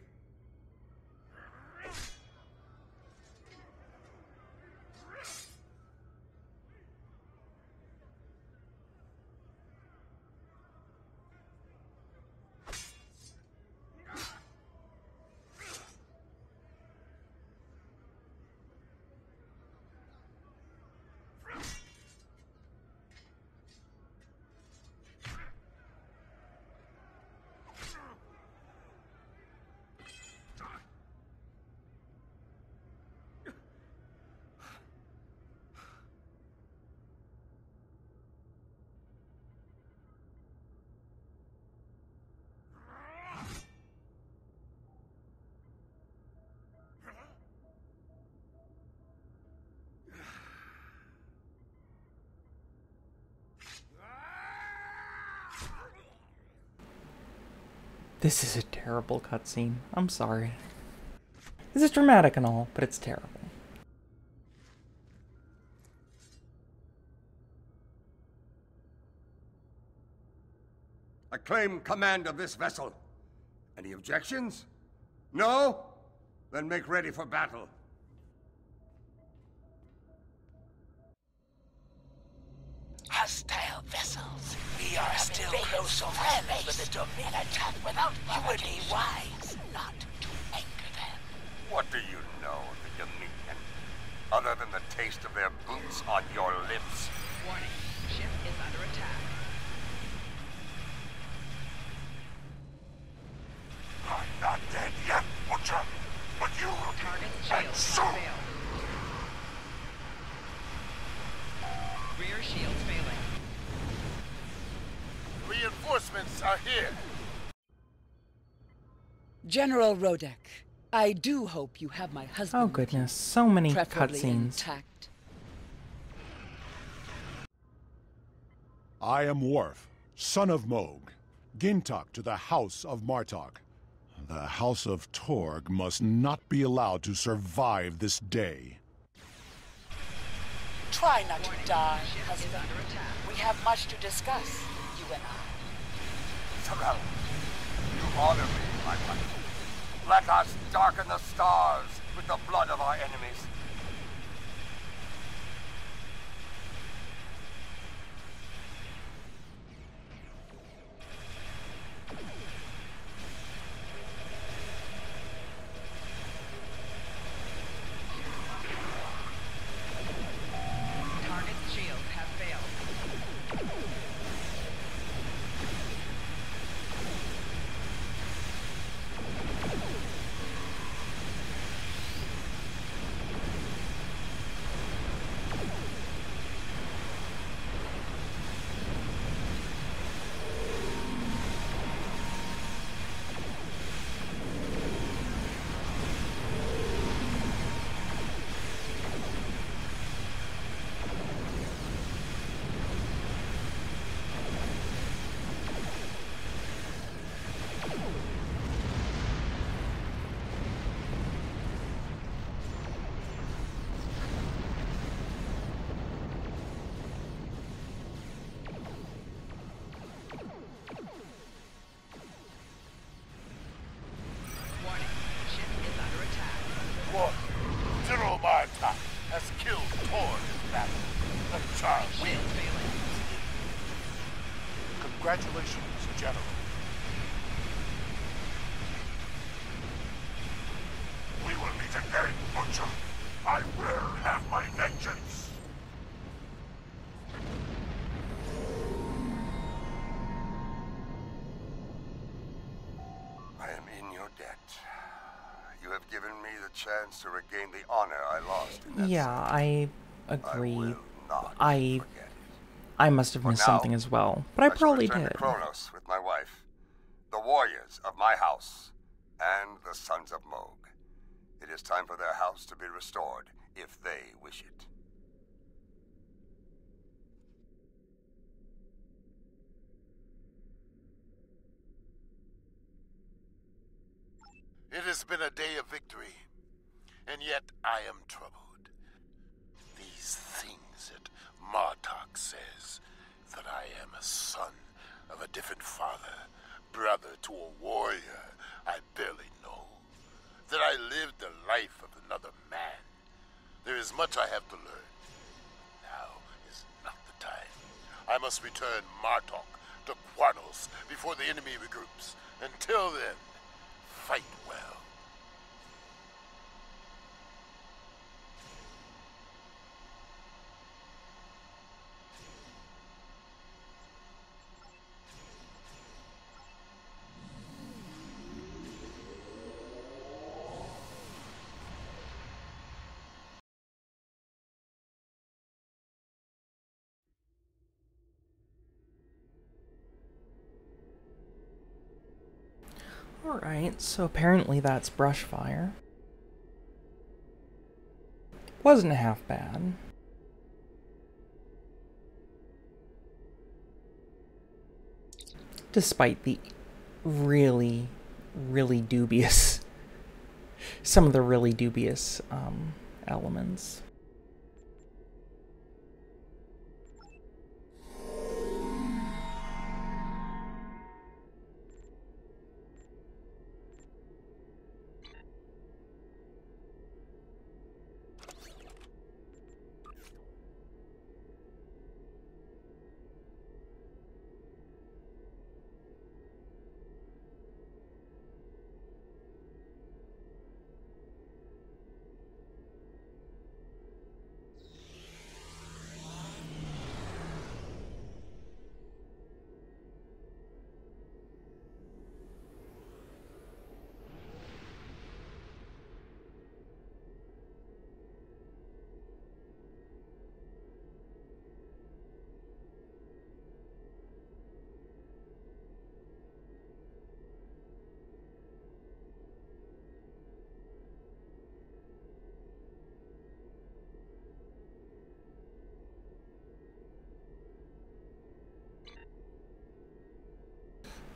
This is a terrible cutscene. I'm sorry. This is dramatic and all, but it's terrible. I claim command of this vessel. Any objections? No? Then make ready for battle. Hostile vessels. We are still close friends with the Dominion attack without you would be wise not to anchor them. What do you know of the Dominion? Other than the taste of their boots on your lips? Warning, ship is under attack. I'm not dead yet, Butcher. But you will be, Target's and shields soon. have failed. Rear shields failing. Reinforcements are here. General Rodek, I do hope you have my husband. Oh goodness, so many preferably cutscenes. intact. I am Worf, son of Moog, Gintok to the House of Martok. The House of Torg must not be allowed to survive this day. Try not to die, husband. We have much to discuss, you and I. Sorrel, you honor me, my wife. Let us darken the stars with the blood of our enemies. Target's shields have failed. Warning, ship is under attack. What? General Martok has killed Tor in battle. The charge Shield wins. failing. Congratulations, General. We will meet again, Butcher. I will have my vengeance. I am in your debt. You have given me the chance to regain the honor I lost in that Yeah, battle. I I agree. will not I forget it. I must have For missed now, something as well, but I shall probably return did. to Kronos with my wife, the warriors of my house, and the sons of Moog. It is time for their house to be restored, if they wish it. It has been a day of victory, and yet I am troubled. These things that Martok says, that I am a son of a different father, brother to a warrior I barely know, that I lived the life of another man. There is much I have to learn. Now is not the time. I must return Martok to Quanos before the enemy regroups. Until then, fight well. Alright, so apparently that's Brushfire. Wasn't half bad. Despite the really, really dubious... some of the really dubious elements.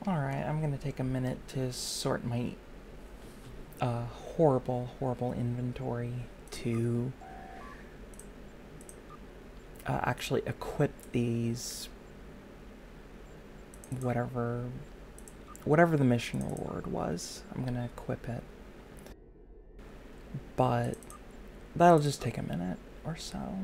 Alright, I'm gonna take a minute to sort my horrible, horrible inventory to actually equip these, whatever the mission reward was. I'm gonna equip it, but that'll just take a minute or so.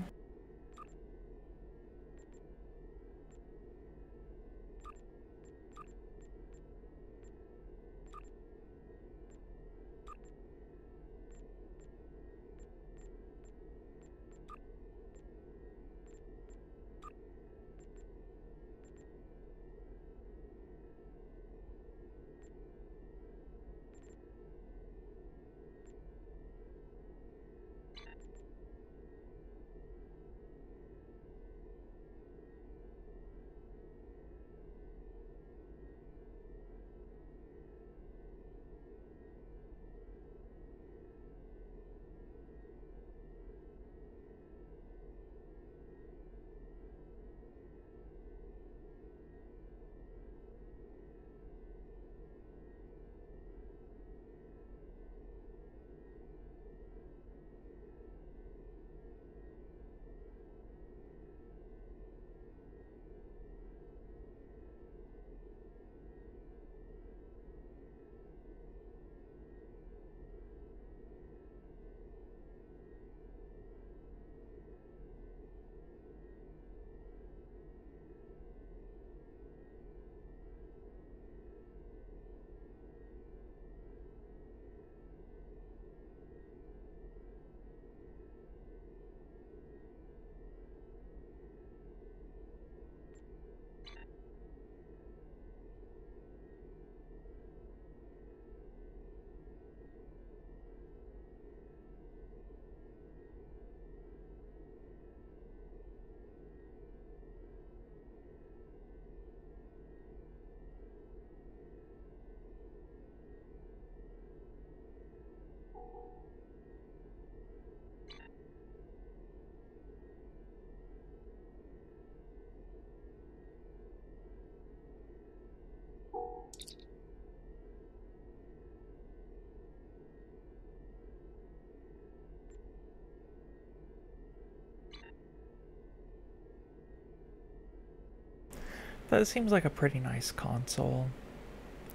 That seems like a pretty nice console,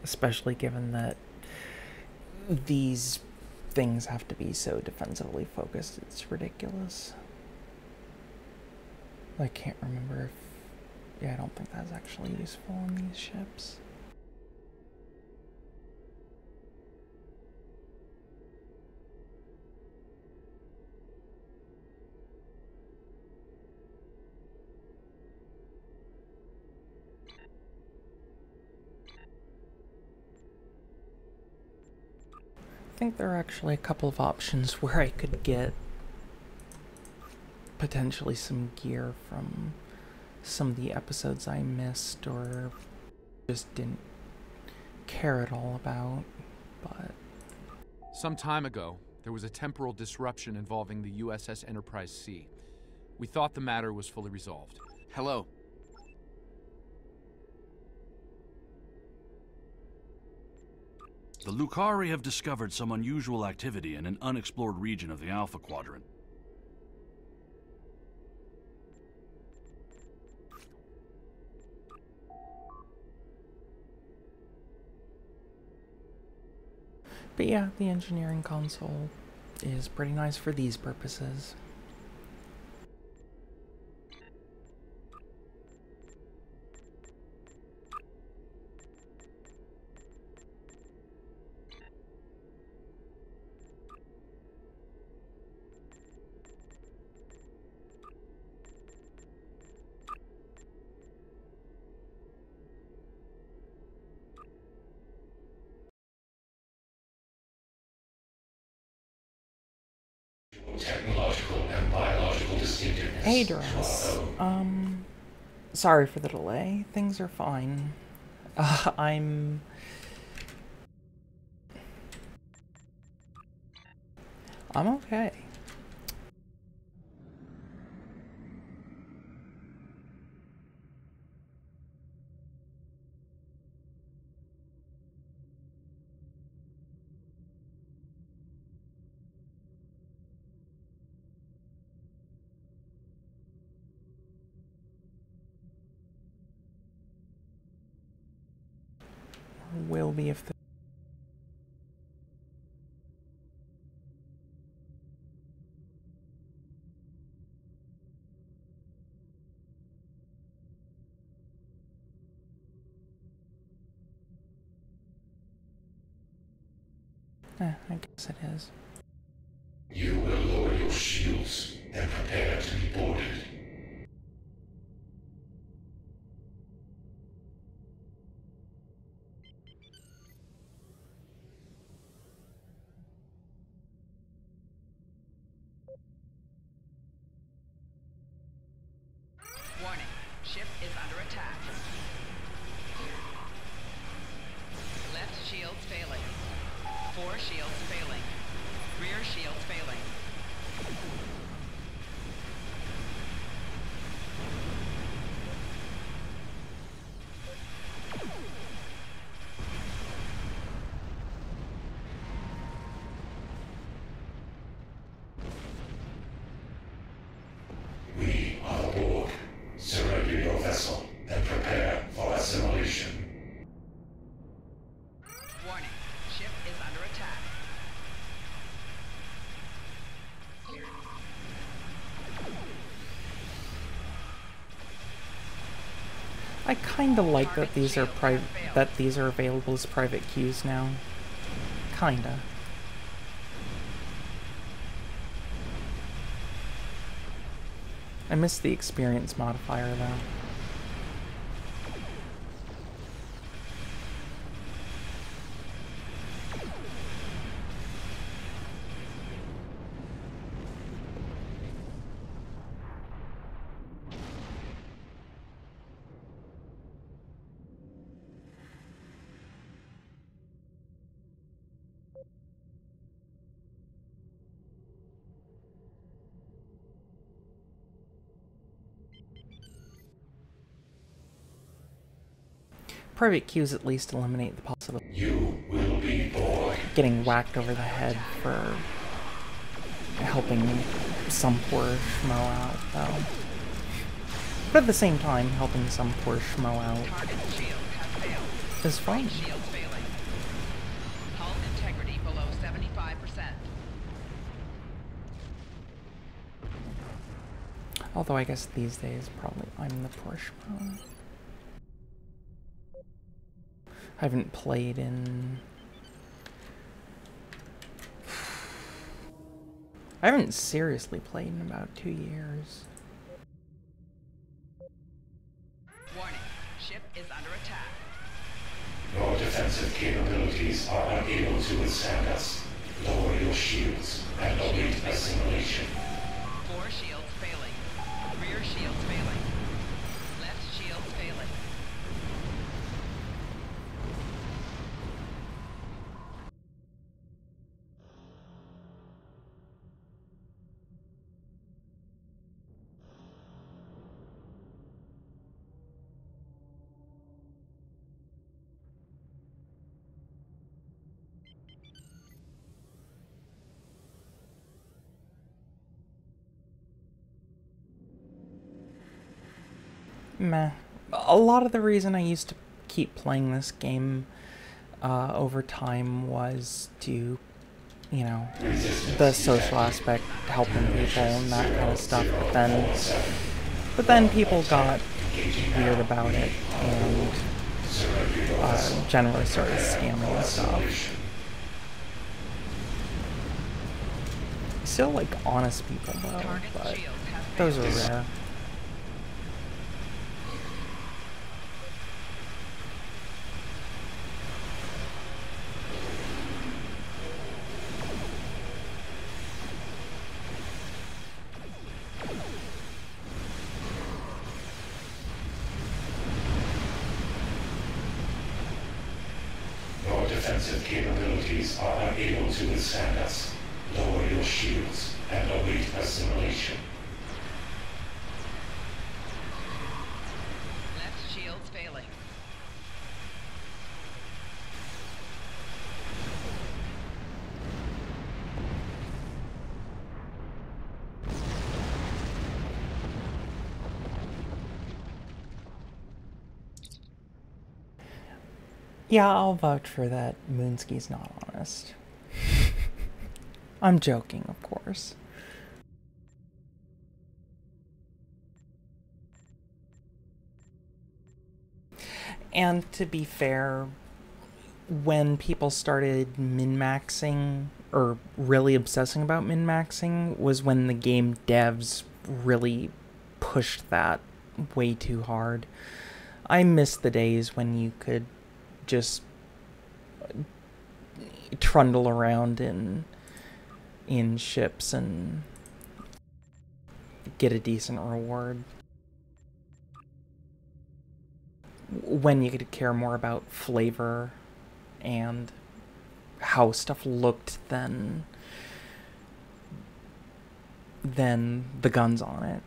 especially given that these things have to be so defensively focused. It's ridiculous. I can't remember if... Yeah, I don't think that's actually useful on these ships. I think there are actually a couple of options where I could get potentially some gear from some of the episodes I missed or just didn't care at all about, but... Some time ago, there was a temporal disruption involving the USS Enterprise C. We thought the matter was fully resolved. Hello. The Lucari have discovered some unusual activity in an unexplored region of the Alpha Quadrant. But yeah, the engineering console is pretty nice for these purposes. Technological and biological distinctiveness. Hey, Duras. Sorry for the delay. Things are fine. I'm okay. will be if the... I guess it is. You will lower your shields and prepare to be boarded. Warning. Ship is under attack. Left shields failing. 4 shields failing. Rear shields failing. We are aboard. Surrender your vessel and prepare for assimilation. Warning. Ship is under attack. I kinda like that these are available as private queues now. Kinda. I miss the experience modifier though. Private queues at least eliminate the possibility You will be bored. getting whacked over the head for helping some poor schmo out, though. But at the same time, helping some poor schmo out Target shield has failed. is fun. Right shields failing. Hull integrity below 75%. Although I guess these days, probably I'm the poor schmo. I haven't played in... I haven't seriously played in about 2 years. Warning. Ship is under attack. Your defensive capabilities are unable to withstand us. Lower your shields and await assimilation. 4 shields failing. Rear shields failing. Left shields failing. Meh. A lot of the reason I used to keep playing this game over time was to, you know, the social aspect, helping people and that kind of stuff, but then people got weird about it and generally started scamming and stuff. Still like honest people though, but those are rare. Your defensive capabilities are unable to withstand us. Lower your shields and await assimilation. Left shields failing. Yeah, I'll vouch for that. Moonski's not honest. I'm joking, of course. And to be fair, when people started min-maxing, or really obsessing about min-maxing, was when the game devs really pushed that way too hard. I miss the days when you could just trundle around in ships and get a decent reward. When you could care more about flavor and how stuff looked than the guns on it.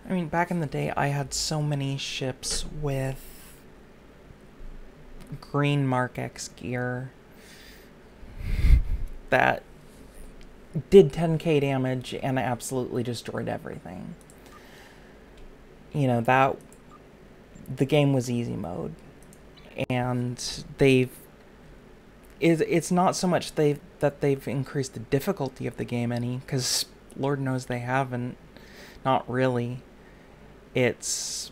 I mean, back in the day, I had so many ships with green Mark X gear that did 10k damage and absolutely destroyed everything. You know, the game was easy mode. And it's not so much that they've increased the difficulty of the game any, because Lord knows they haven't. Not really. It's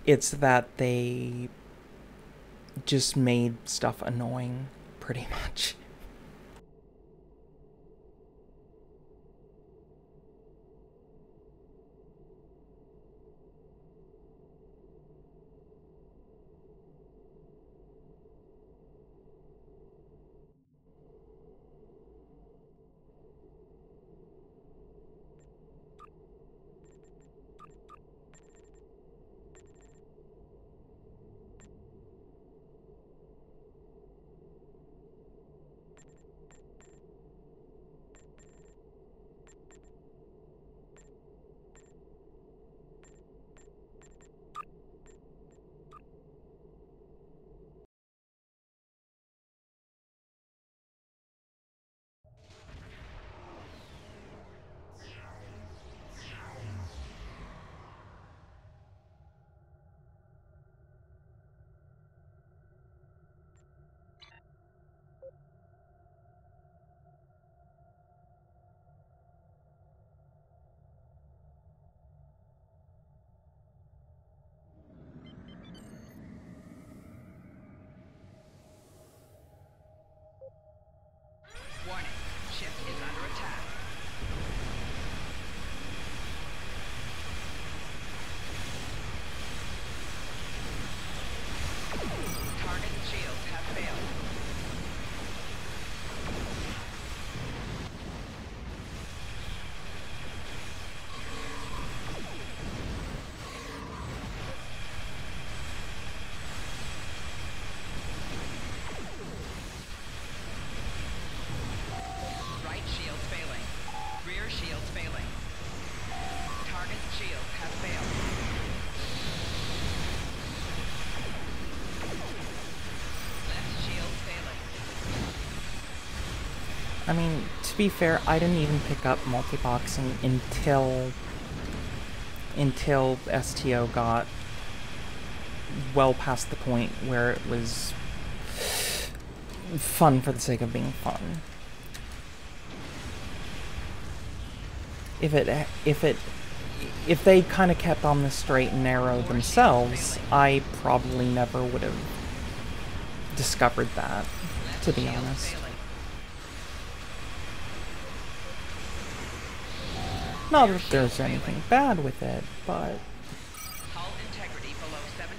that they just made stuff annoying, pretty much. Warning, ship is under attack. Target shields have failed. Right shields failing. Rear shields failing. Target shields have failed. Left shield failing. I mean, to be fair, I didn't even pick up multiboxing until STO got well past the point where it was fun for the sake of being fun. If they kind of kept on the straight and narrow themselves, I probably never would have discovered that, to be honest. Not that there's anything bad with it, but... Hull integrity below 75%.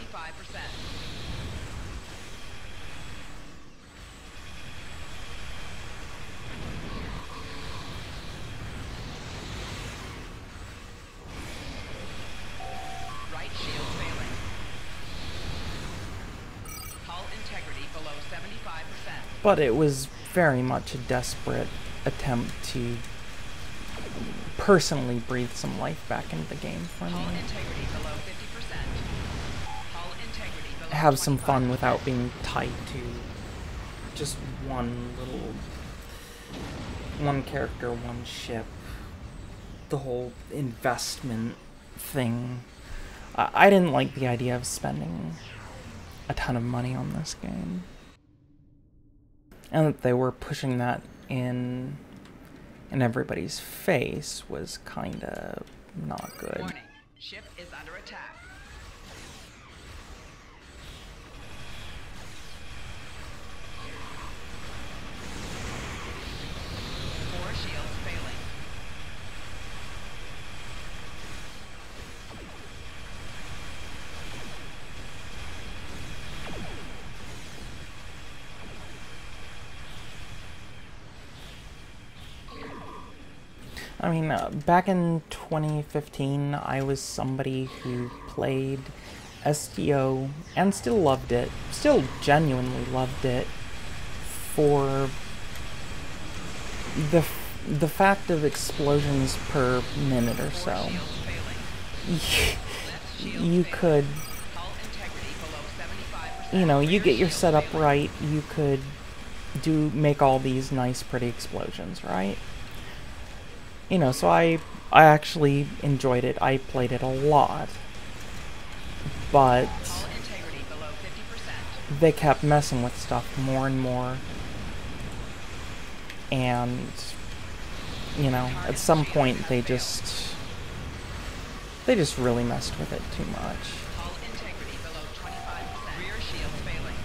Right shield failing. Hull integrity below 75%. But it was very much a desperate attempt to personally breathe some life back into the game for me. Hull integrity below 50%. Hull integrity below Have some 25%. fun without being tied to just one character, one ship. The whole investment thing. I didn't like the idea of spending a ton of money on this game. And that they were pushing that in everybody's face was kinda not good. Warning. Ship is under attack. Four shields failing. I mean, back in 2015, I was somebody who played STO and still loved it, still genuinely loved it, for the fact of explosions per minute or so. You could, you know, you get your setup right, you could make all these nice, pretty explosions, right? You know, so I actually enjoyed it. I played it a lot. But they kept messing with stuff more and more. And, you know, at some point they just really messed with it too much. Hull integrity below 25%. Rear shields failing.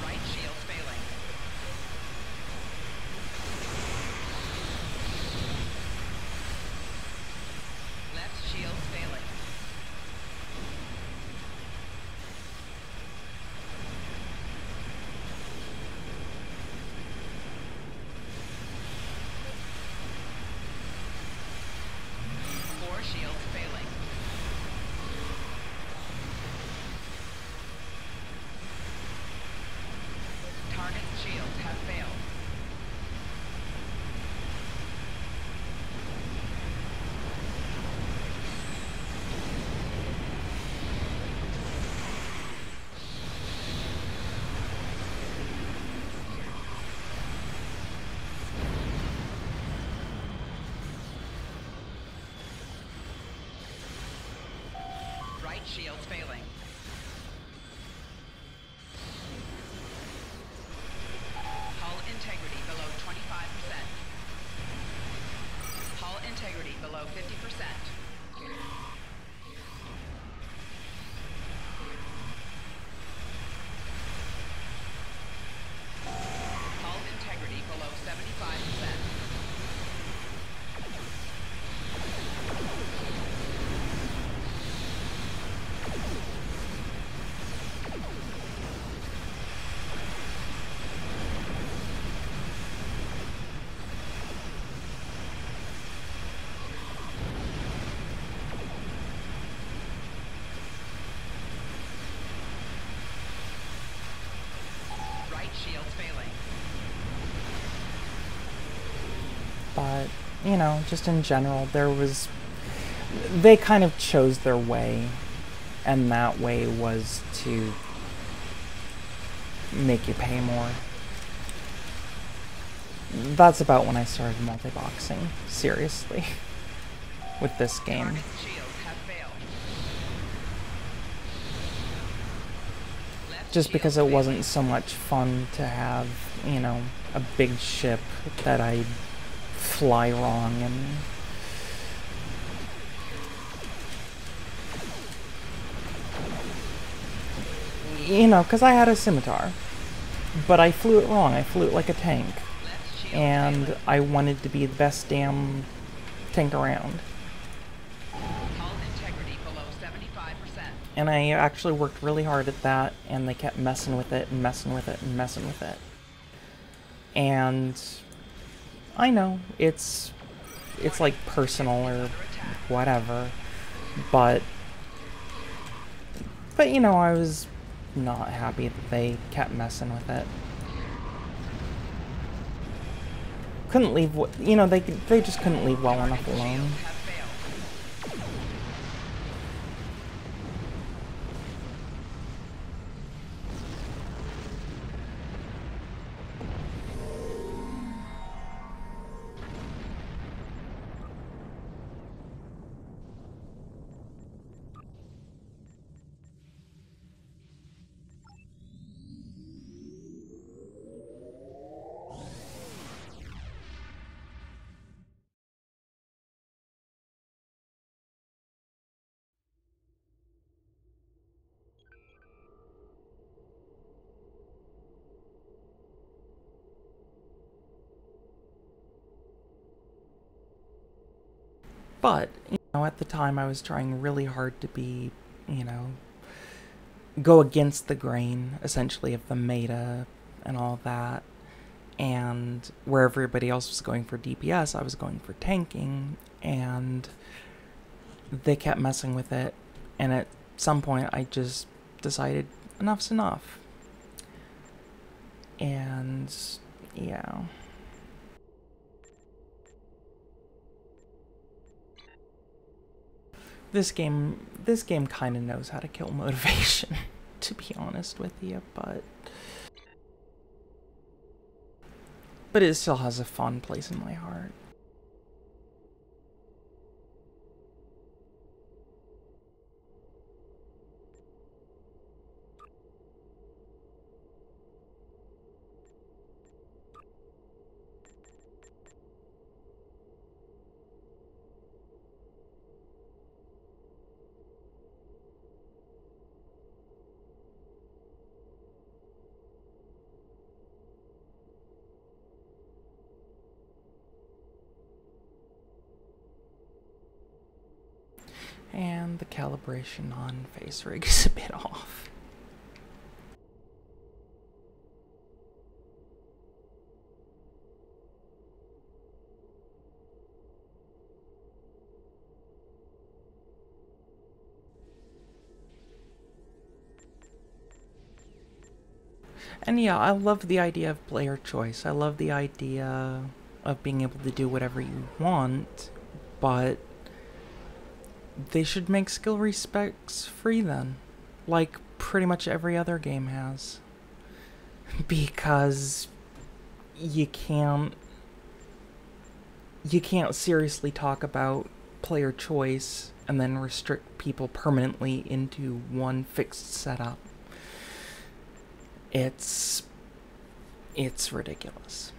Right shields failing. Left shields failing. Four shields failing. Target shields have failed. Right shields failing. Hull integrity below 25%. Hull integrity below 50%. Hull integrity below 75%. Right shields failing. But, you know, just in general, they kind of chose their way, and that way was to make you pay more. That's about when I started multiboxing, seriously, with this game. Target shields have failed. just because it wasn't so much fun to have, you know, a big ship that I'd fly wrong and... You know, because I had a scimitar, but I flew it wrong. I flew it like a tank, and I wanted to be the best damn tank around. And I actually worked really hard at that, and they kept messing with it and messing with it and messing with it. And I know it's like personal or whatever, but you know, I was not happy that they kept messing with it. Couldn't leave, you know, they just couldn't leave well enough alone. But, you know, at the time I was trying really hard to be, you know, go against the grain, essentially, of the meta and all that. And where everybody else was going for DPS, I was going for tanking, and they kept messing with it. And at some point I just decided enough's enough. And, yeah. This game kind of knows how to kill motivation, to be honest with you, but it still has a fond place in my heart. And the calibration on face rig is a bit off. And yeah, I love the idea of player choice. I love the idea of being able to do whatever you want, but they should make skill respecs free then, like pretty much every other game has. Because you can't seriously talk about player choice and then restrict people permanently into one fixed setup. It's ridiculous.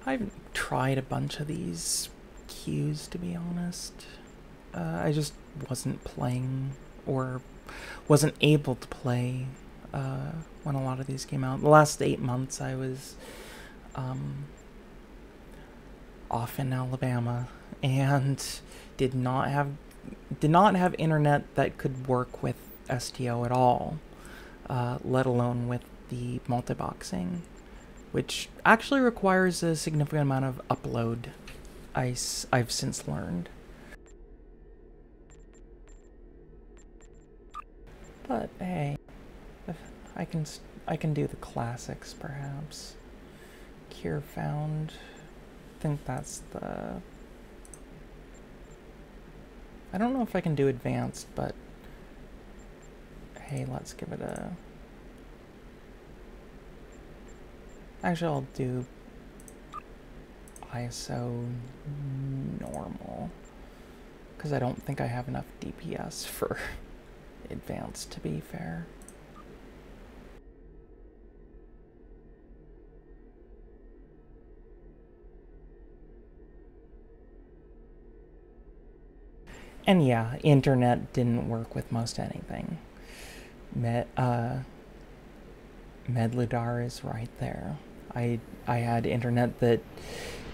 I've tried a bunch of these queues, to be honest. I just wasn't playing, or wasn't able to play when a lot of these came out. The last 8 months I was off in Alabama and did not have internet that could work with STO at all, let alone with the multiboxing, which actually requires a significant amount of upload, I've since learned. But hey, I can do the classics perhaps. Cure found. I think that's the I don't know if I can do advanced, but hey, let's give it a... Actually, I'll do ISO normal, because I don't think I have enough DPS for advanced, to be fair. And yeah, internet didn't work with most anything. Medludar is right there. I had internet that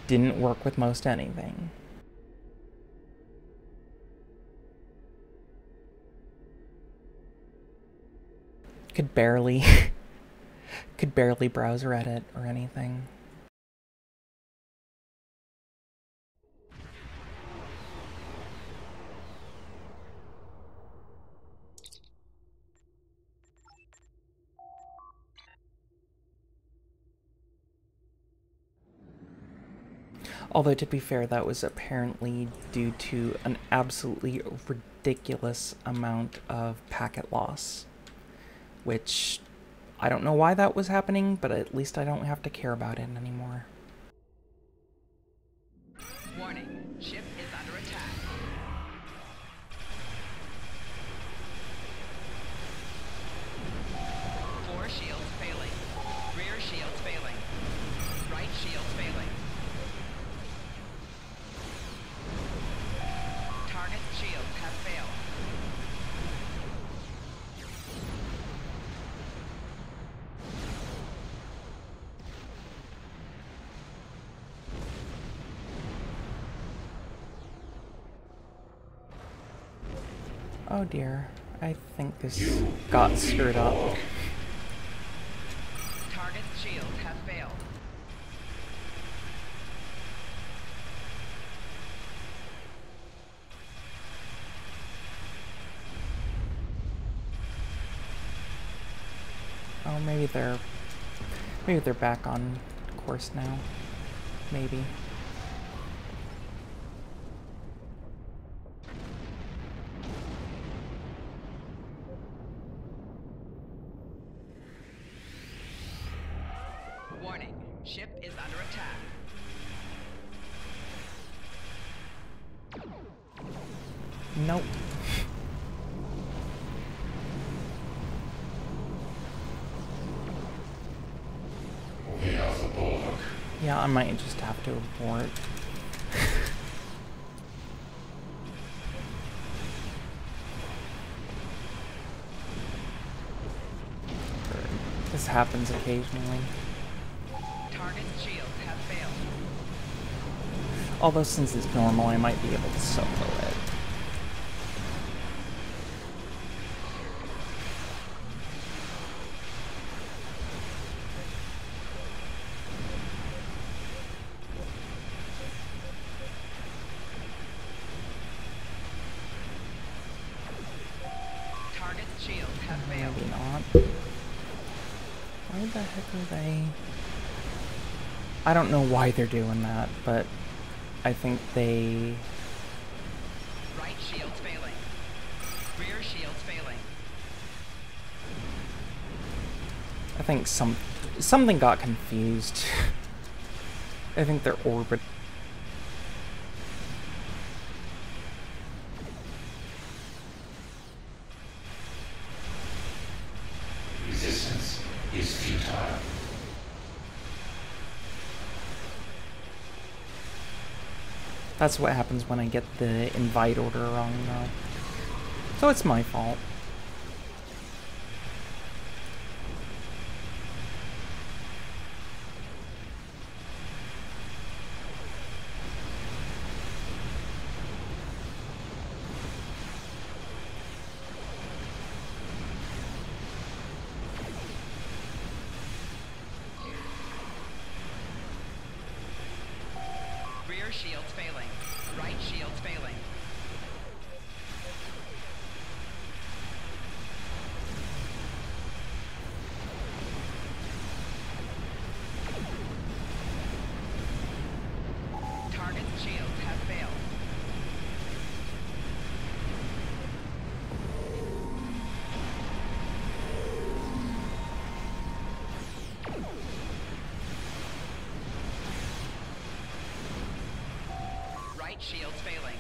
didn't work with most anything. Could barely browse Reddit or anything. Although, to be fair, that was apparently due to an absolutely ridiculous amount of packet loss. Which, I don't know why that was happening, but at least I don't have to care about it anymore. Warning, ship is under attack. Four shields failing. Rear shields failing. Right shields failing. Target shields have failed. Oh dear, I think this got screwed up. Target shields have failed. Oh, maybe they're back on course now. Maybe. Warning, ship is under attack. Nope. We are the bulwark. Yeah, I might just have to abort. This happens occasionally. Target shields have failed. Although since it's normal, I might be able to solo it. Target shields have failed. Maybe not. Why the heck are they... I don't know why they're doing that, but I think they... Right shields failing. Rear shields failing. I think something got confused. I think their orbit... Resistance is futile. That's what happens when I get the invite order wrong, though. So it's my fault. Rear shields failing. Right shields failing. Target shields have failed. Right shield's failing.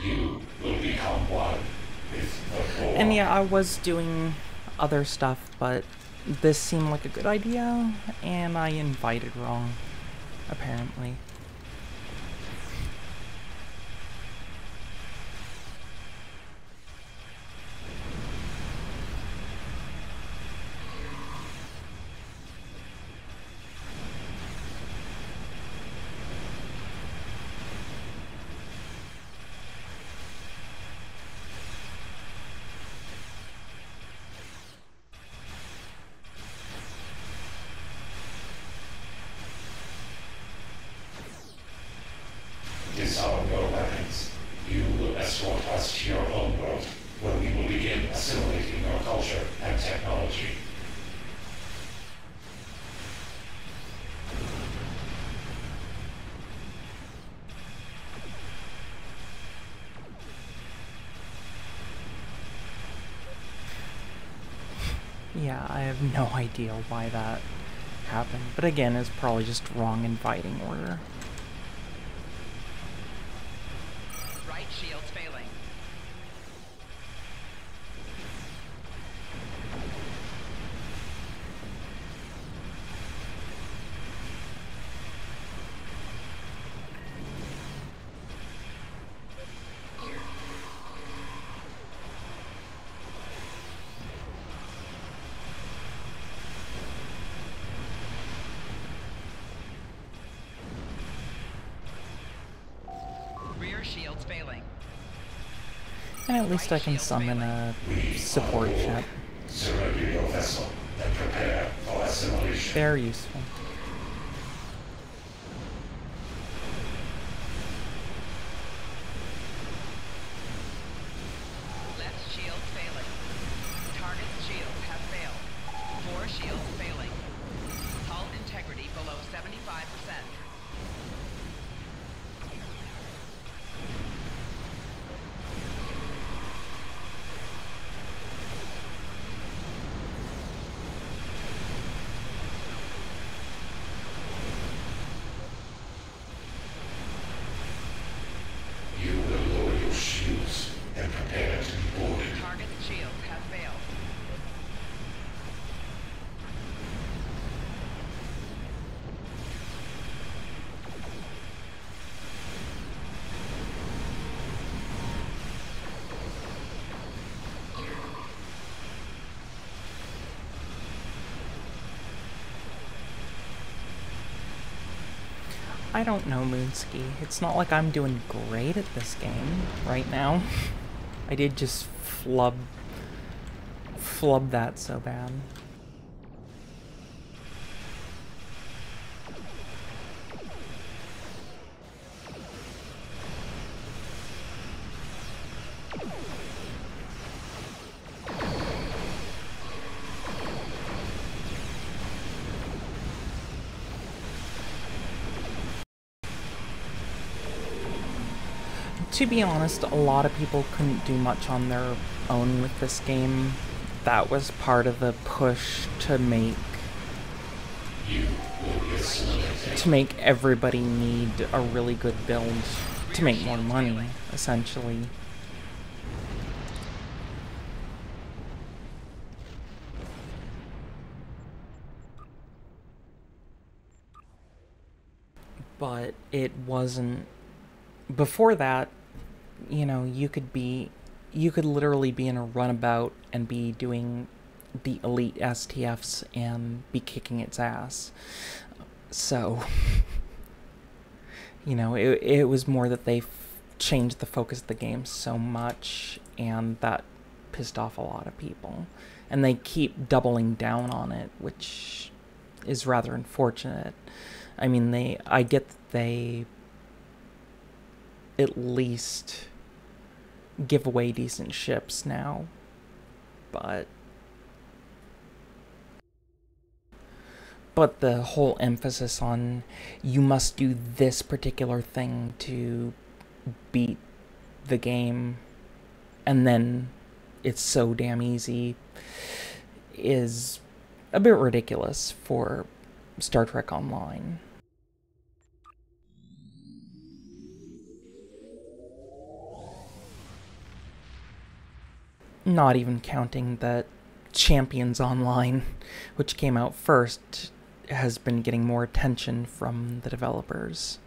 You will become one with the core. And yeah, I was doing other stuff, but this seemed like a good idea, and I invited wrong, apparently. Disarm your weapons. You will escort us to your own world, where we will begin assimilating your culture and technology. Yeah, I have no idea why that happened, but again, it's probably just wrong inviting order. Right shield's failing. Rear shield's failing. And at least I can summon a support ship. Surrender your vessel and prepare for assimilation. Very useful. Left shield failing. Target's shields have failed. 4 shields failing. Hull integrity below 75%. You will lower your shields and prepare to be boarded. Target's shields have failed. I don't know, Moonski. It's not like I'm doing great at this game right now. I did just flub that so bad. To be honest, a lot of people couldn't do much on their own with this game. That was part of the push to make everybody need a really good build to make more money, essentially. But it wasn't. Before that, you know, you could literally be in a runabout and be doing the elite STFs and be kicking its ass. So, you know, it was more that they changed the focus of the game so much, and that pissed off a lot of people. And they keep doubling down on it, which is rather unfortunate. I mean, I get that they at least give away decent ships now, but the whole emphasis on you must do this particular thing to beat the game, and then it's so damn easy, is a bit ridiculous for Star Trek Online. Not even counting that Champions Online, which came out first, has been getting more attention from the developers.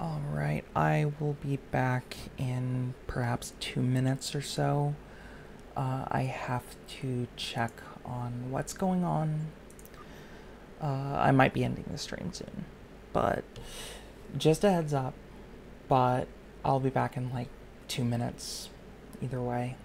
Alright, I will be back in perhaps 2 minutes or so. I have to check on what's going on. I might be ending the stream soon, but just a heads up. But I'll be back in like 2 minutes, either way.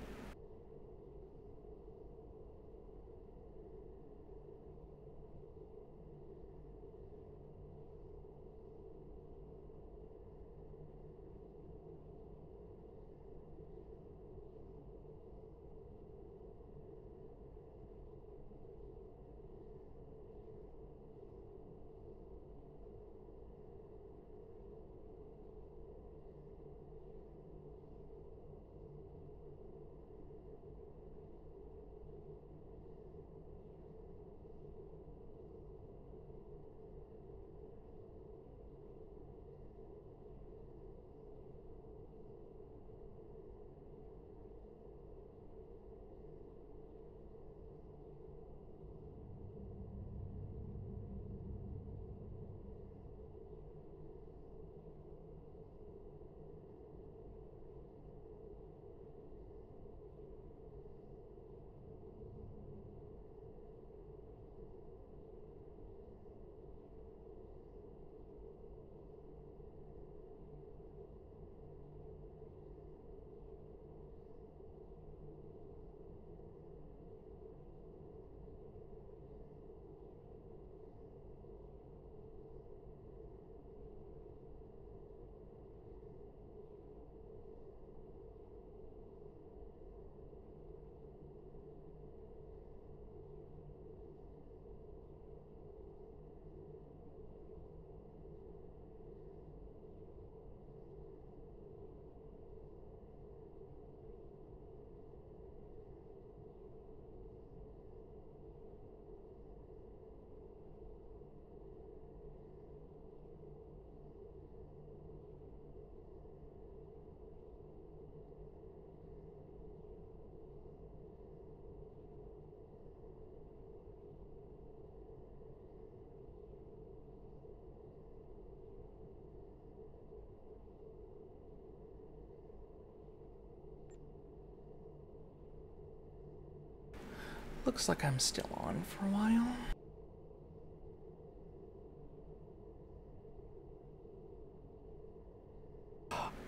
Looks like I'm still on for a while.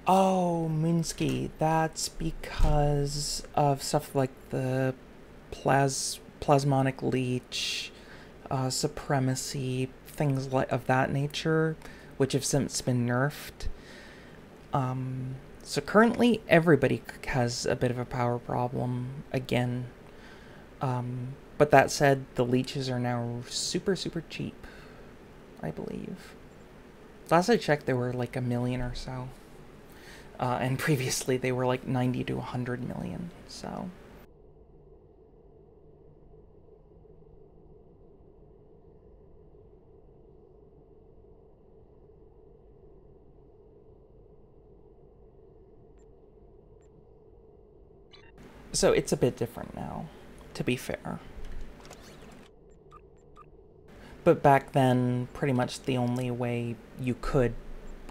Oh, Moonski, that's because of stuff like the plasmonic leech, supremacy, things of that nature, which have since been nerfed. So currently everybody has a bit of a power problem again. But that said, the leeches are now super cheap, I believe. Last I checked, they were like 1 million or so. And previously they were like 90 to 100 million, so... So it's a bit different now, to be fair. But back then, pretty much the only way you could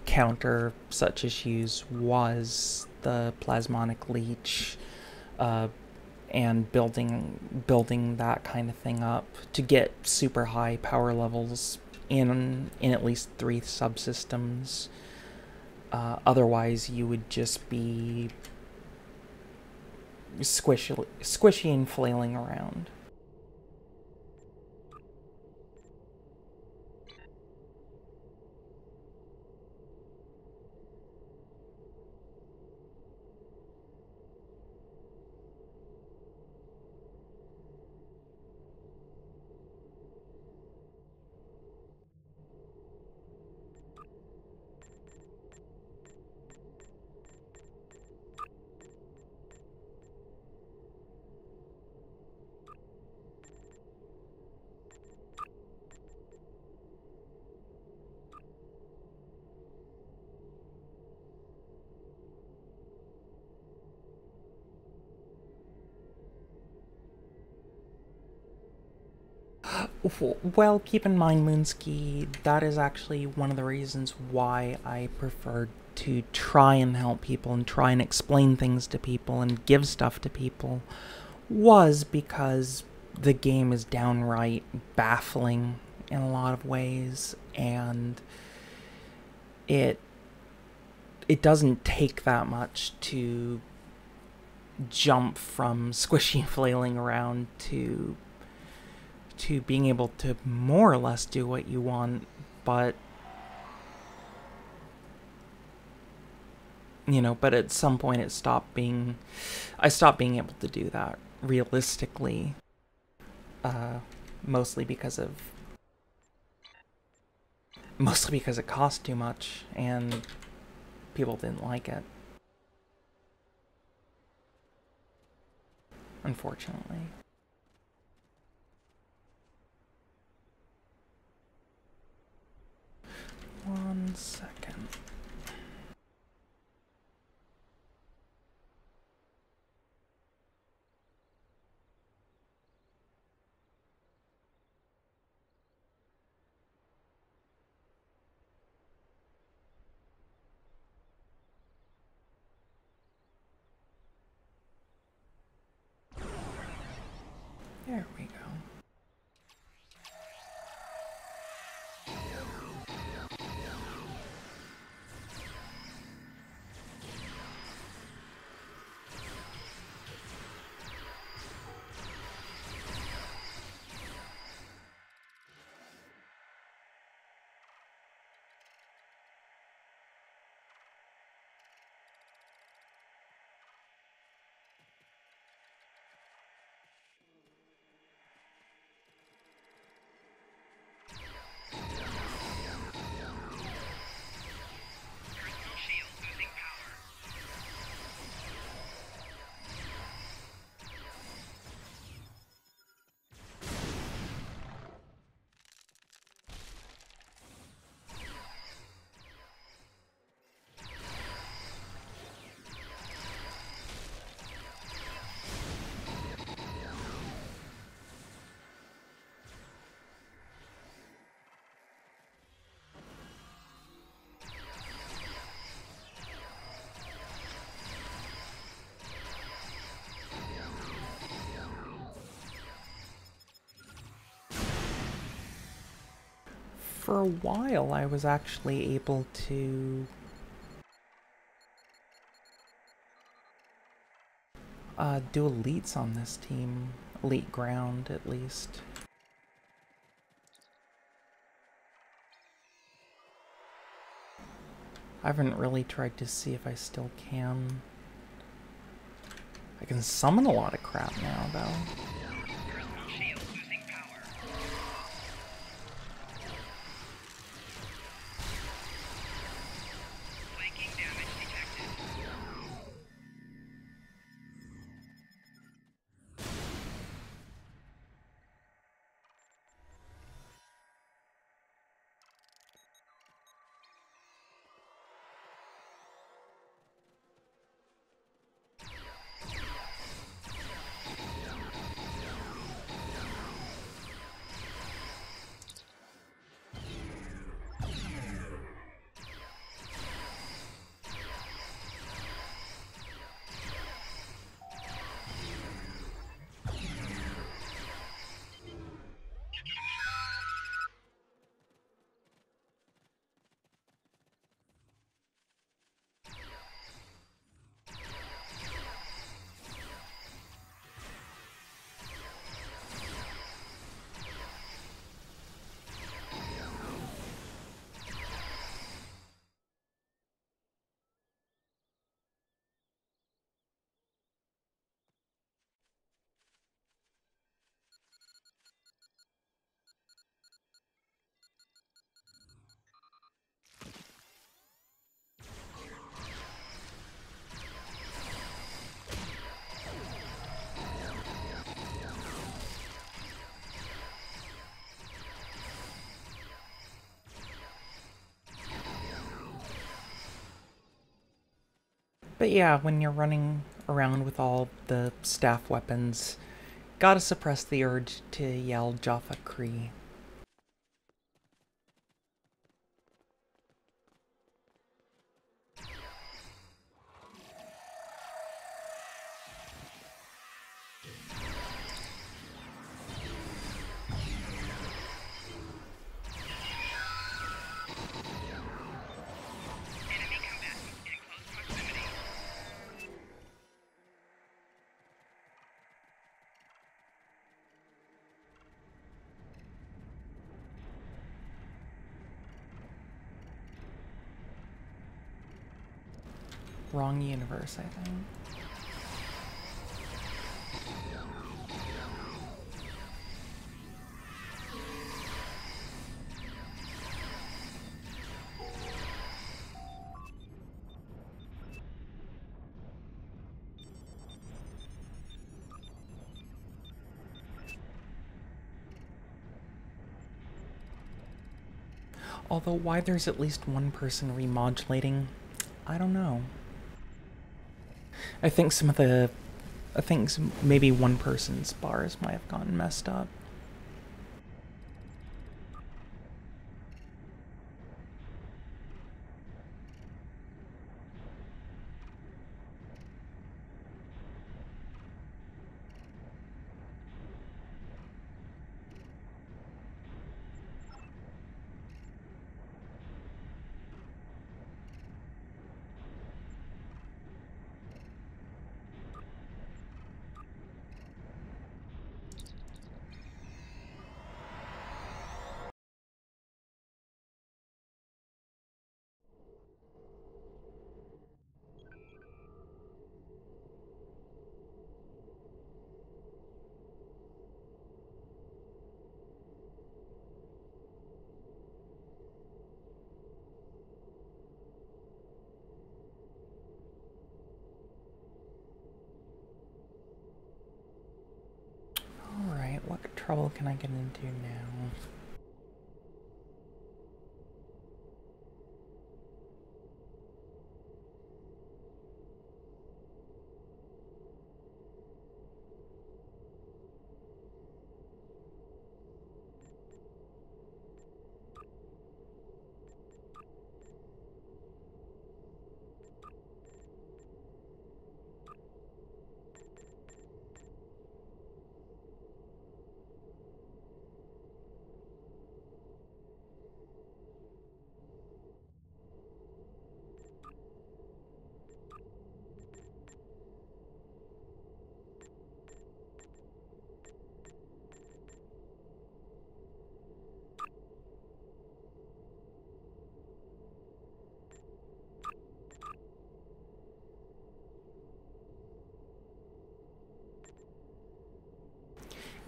counter such issues was the plasmonic leech, and building that kind of thing up to get super high power levels in at least 3 subsystems. Otherwise, you would just be squishy and flailing around. Well, keep in mind, Moonski, that is actually one of the reasons why I prefer to try and help people and try and explain things to people and give stuff to people, was because the game is downright baffling in a lot of ways, and it doesn't take that much to jump from squishy flailing around to being able to more or less do what you want, but but at some point I stopped being able to do that realistically, mostly because it cost too much and people didn't like it, unfortunately. One second. There we go. For a while, I was actually able to do elites on this team. Elite ground, at least. I haven't really tried to see if I still can. I can summon a lot of crap now, though. But yeah, when you're running around with all the staff weapons, Gotta suppress the urge to yell Jaffa Cree. Wrong universe, I think. Although why there's at least one person remodulating, I don't know. I think maybe one person's bars might have gotten messed up. What trouble can I get into now?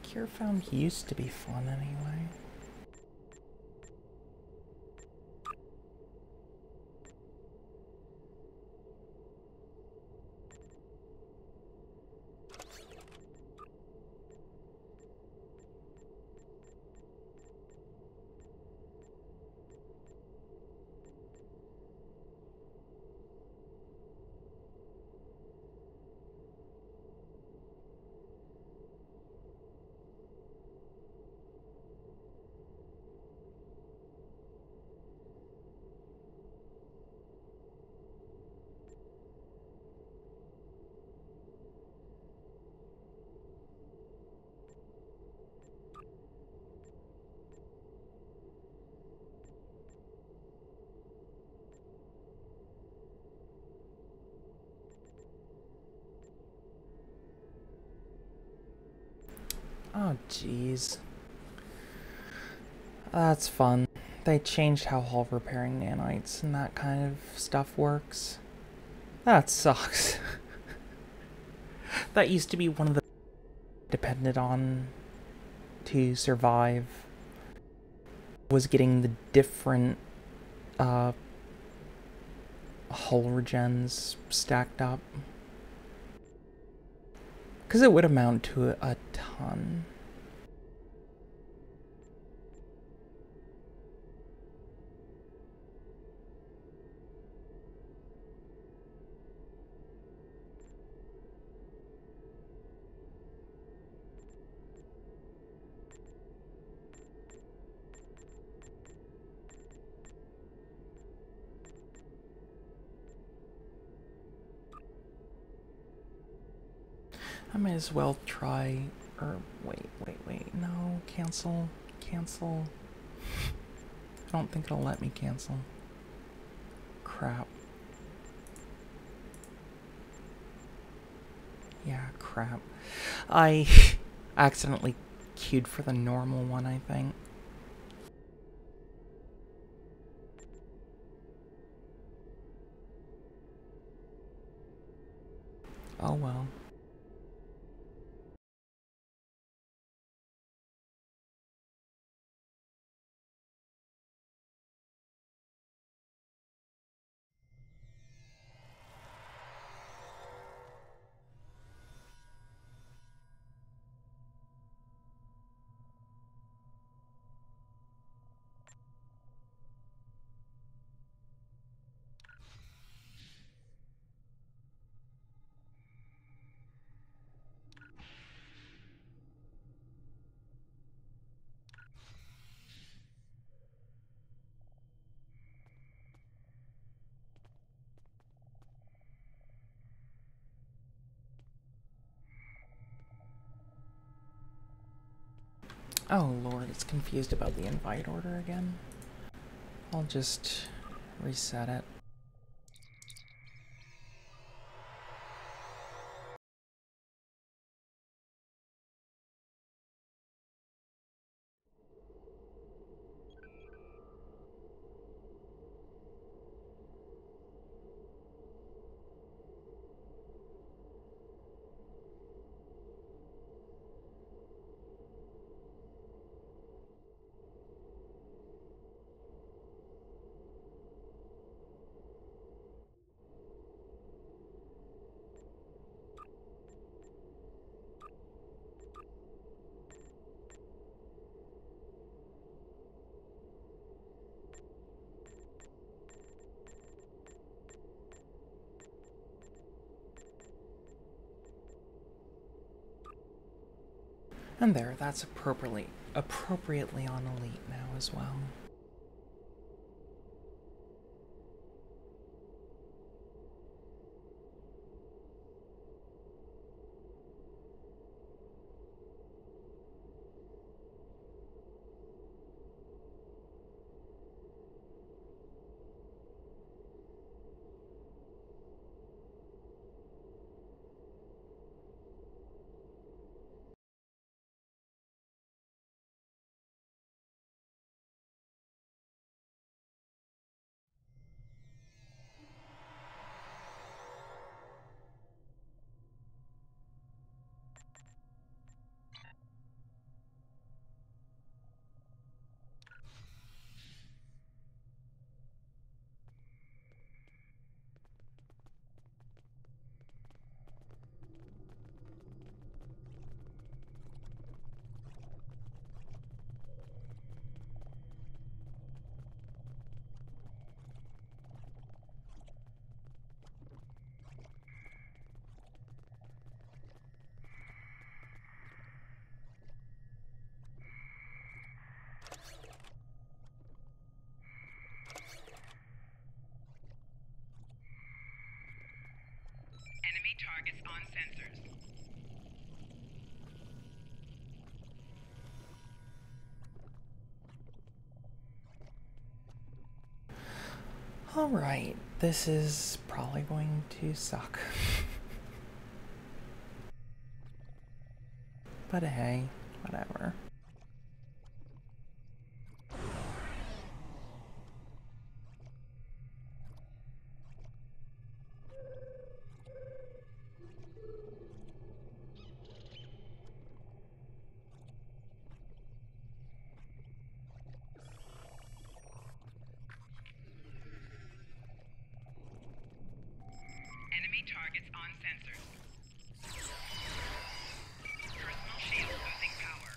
Cure Found used to be fun anyway. Oh, jeez. That's fun. They changed how hull repairing nanites and that kind of stuff works. That sucks. That used to be one of the depended on to survive, was getting the different hull regens stacked up. Because it would amount to a ton. I might as well try, or wait, no, cancel. I don't think it'll let me cancel. Crap. Yeah, crap. I accidentally queued for the normal one, I think. Oh well. Oh lord, it's confused about the invite order again. I'll just reset it. And there, that's appropriately on Elite now as well. Enemy targets on sensors. Alright, this is probably going to suck. But hey, whatever. Enemy targets on sensors. Personal shield losing power.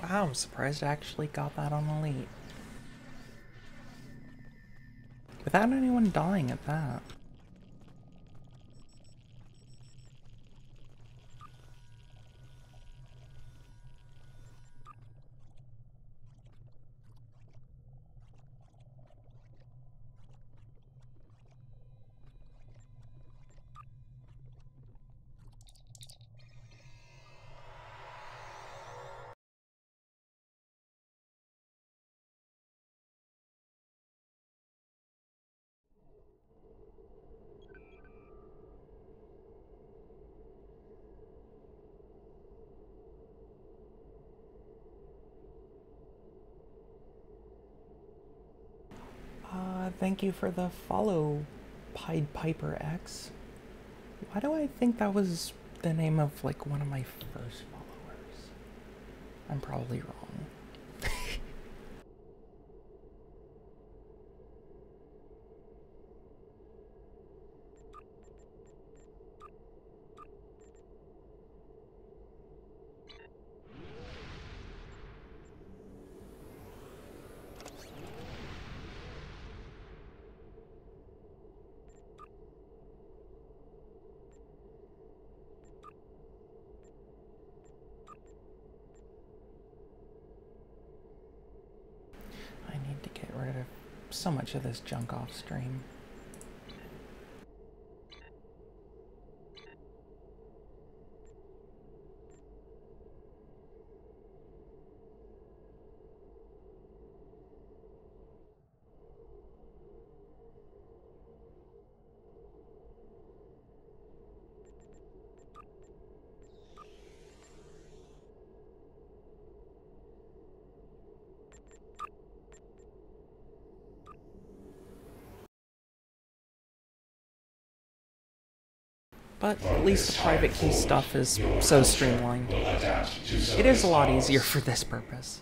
Wow, I'm surprised I actually got that on Elite. Without anyone dying at that. Thank you for the follow, Pied Piper X. Why do I think that was the name of, like, one of my first followers? I'm probably wrong. I need to get rid of so much of this junk off stream. But at least the private key stuff is so streamlined. It is a lot easier for this purpose.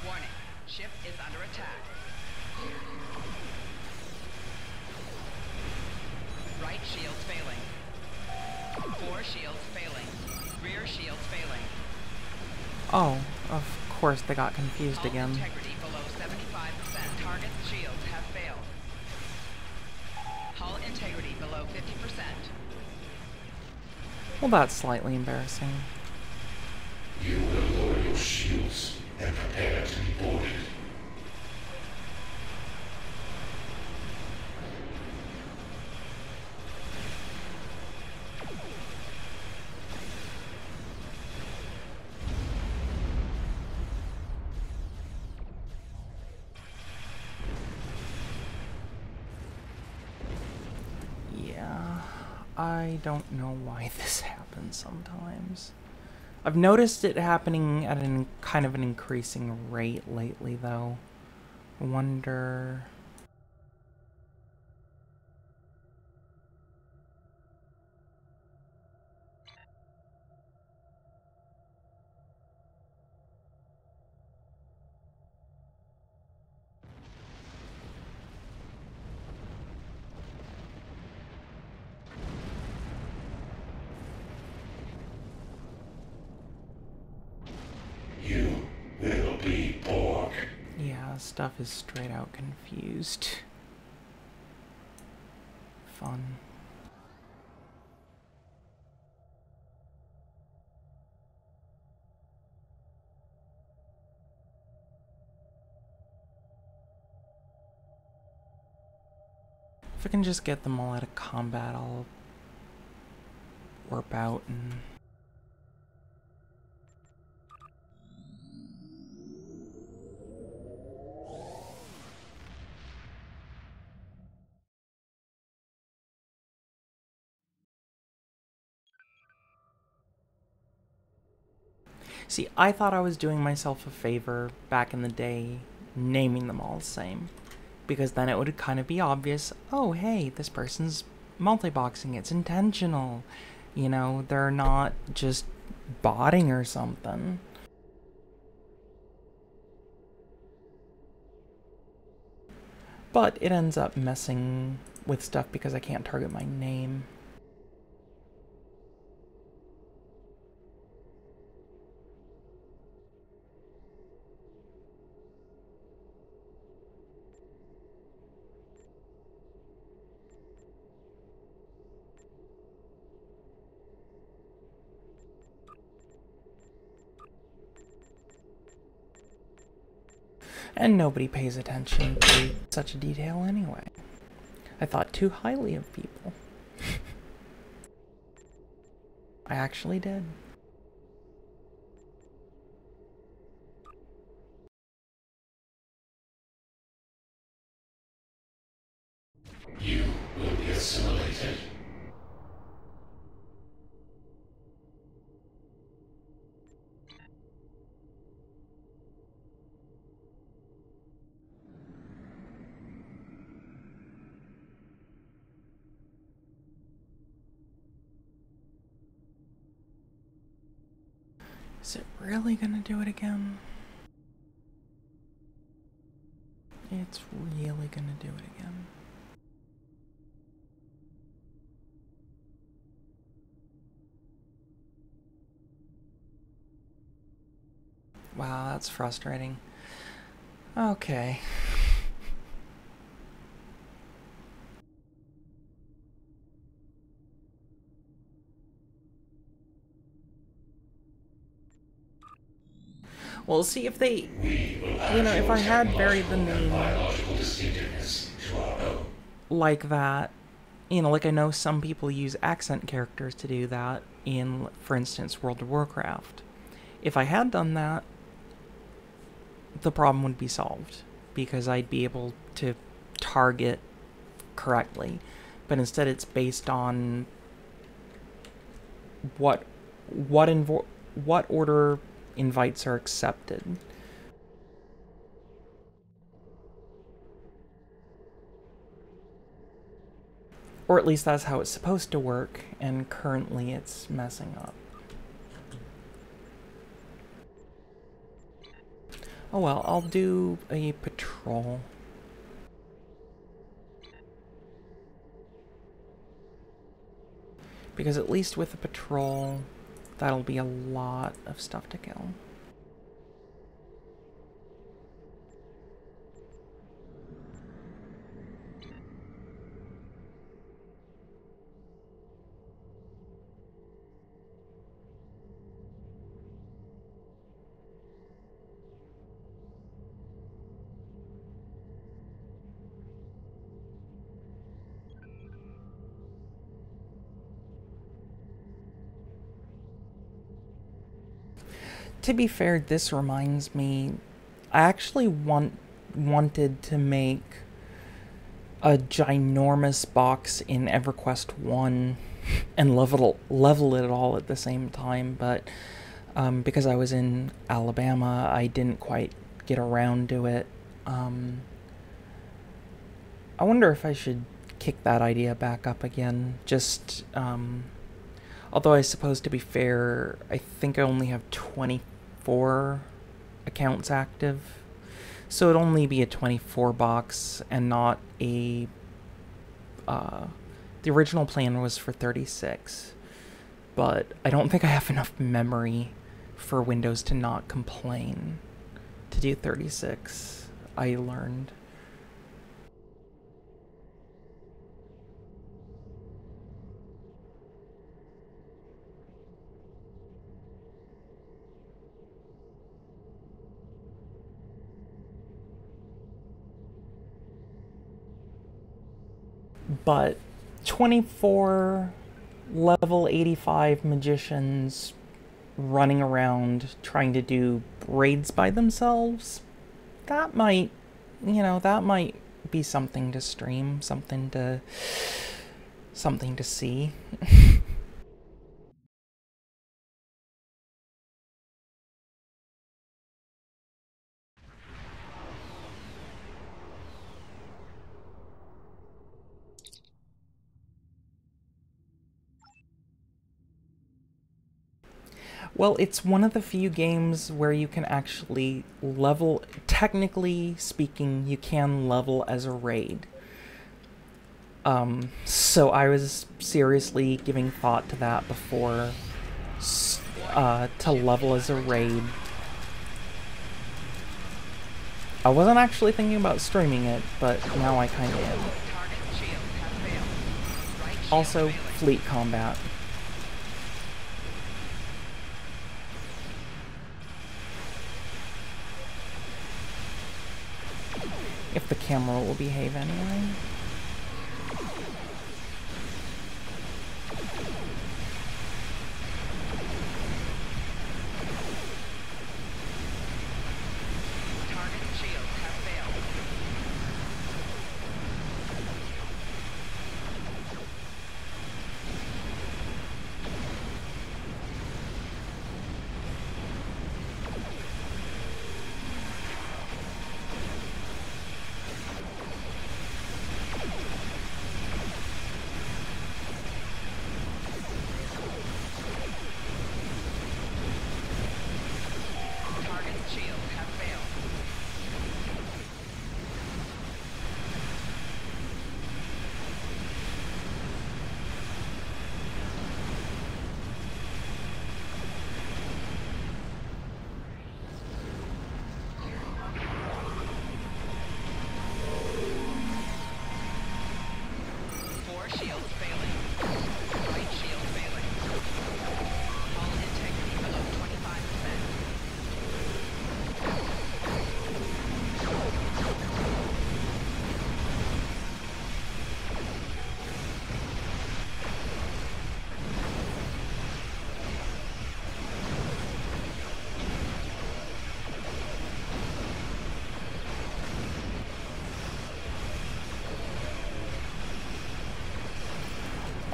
Warning, ship is under attack. Right shields failing. 4 shields failing. Rear shields failing. Oh, of course they got confused again. Integrity below 75%. Target's shields have failed. Hull integrity below 50%. Well, that's slightly embarrassing. You will lower your shields and prepare to be boarded. Yeah, I don't know why this happens sometimes. I've noticed it happening at kind of an increasing rate lately, though. I wonder... You will be Borg. Yeah, stuff is straight out confused. Fun. If I can just get them all out of combat, I'll warp out and... See, I thought I was doing myself a favor back in the day, naming them all the same. Because then it would kind of be obvious, oh hey, this person's multiboxing, it's intentional. You know, they're not just botting or something. But it ends up messing with stuff because I can't target my name. And nobody pays attention to such a detail anyway. I thought too highly of people. I actually did. You will be assimilated. Is it really gonna do it again? It's really gonna do it again. Wow, that's frustrating. Okay. We'll see if they, if I had varied the name like that, like I know some people use accent characters to do that in, for instance, World of Warcraft. If I had done that, the problem would be solved, because I'd be able to target correctly. But instead it's based on what order invites are accepted. Or at least that's how it's supposed to work, and currently it's messing up. Oh well, I'll do a patrol. Because at least with a patrol, that'll be a lot of stuff to kill. To be fair, this reminds me, I actually wanted to make a ginormous box in EverQuest 1 and level it all at the same time, but because I was in Alabama, I didn't quite get around to it. I wonder if I should kick that idea back up again, just, although I suppose, to be fair, I think I only have 24 accounts active, so it'd only be a 24 box and not a, the original plan was for 36, but I don't think I have enough memory for Windows to not complain to do 36, I learned. But 24 level 85 magicians running around trying to do raids by themselves, that might, that might be something to stream, something to see. Well, it's one of the few games where you can actually level, technically speaking, you can level as a raid. So I was seriously giving thought to that before, to level as a raid. I wasn't actually thinking about streaming it, but now I kinda am. Also, fleet combat. If the camera will behave anyway.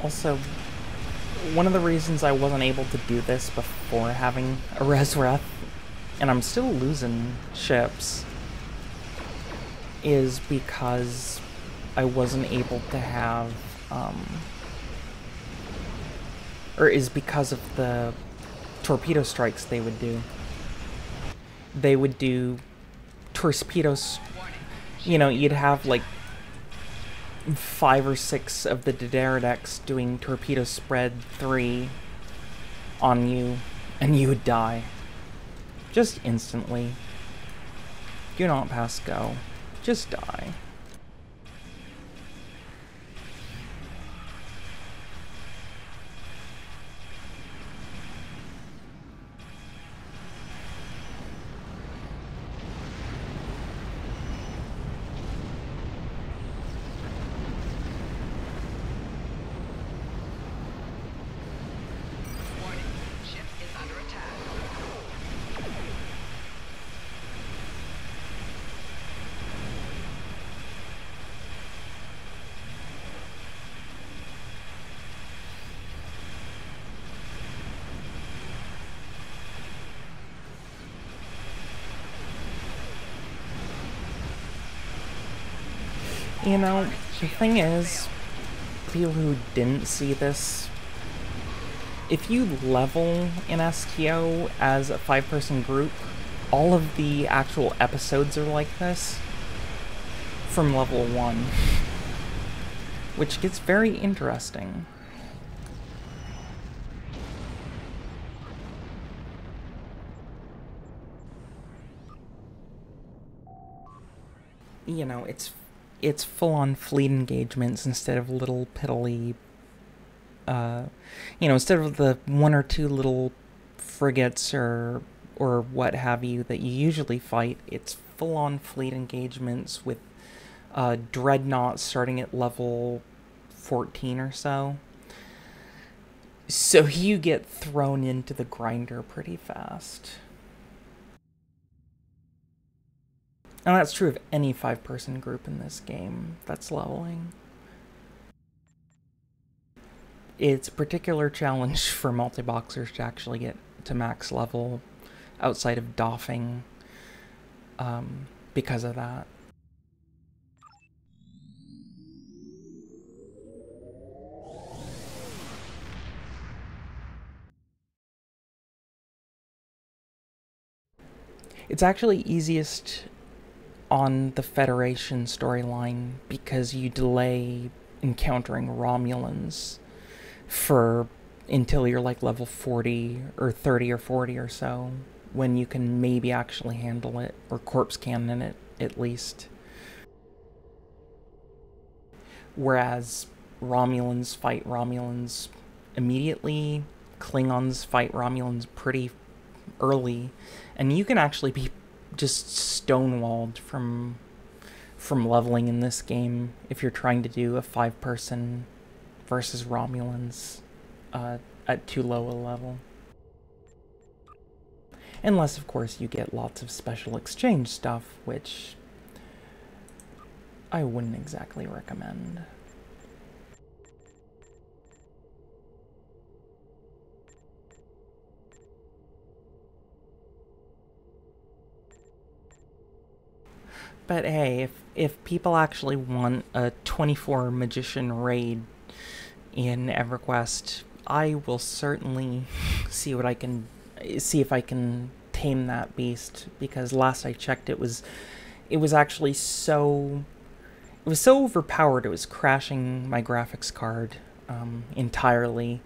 Also, one of the reasons I wasn't able to do this before having a Resreth, and I'm still losing ships, is because I wasn't able to have, or is because of the torpedo strikes they would do. They would do torpedoes, you know, you'd have like 5 or 6 of the Dederidex doing torpedo spread 3 on you, and you would die. Just instantly. Do not pass go. Just die. You know, the thing is, people who didn't see this, if you level in STO as a 5-person group, all of the actual episodes are like this from level 1, which gets very interesting. You know, it's full-on fleet engagements instead of little piddly, you know, instead of the 1 or 2 little frigates or what have you that you usually fight. It's full-on fleet engagements with dreadnoughts starting at level 14 or so. So you get thrown into the grinder pretty fast. And that's true of any 5-person group in this game that's leveling. It's a particular challenge for multi-boxers to actually get to max level outside of doffing because of that. It's actually easiest on the Federation storyline because you delay encountering Romulans until you're like level 40 or 30 or 40 or so, when you can maybe actually handle it, or corpse cannon it at least. Whereas Romulans fight Romulans immediately, Klingons fight Romulans pretty early, and you can actually be just stonewalled from leveling in this game if you're trying to do a 5-person versus Romulans at too low a level. Unless, of course, you get lots of special exchange stuff, which I wouldn't exactly recommend. But hey, if people actually want a 24 magician raid in EverQuest, I will certainly see if I can tame that beast, because last I checked it was actually so overpowered it was crashing my graphics card entirely.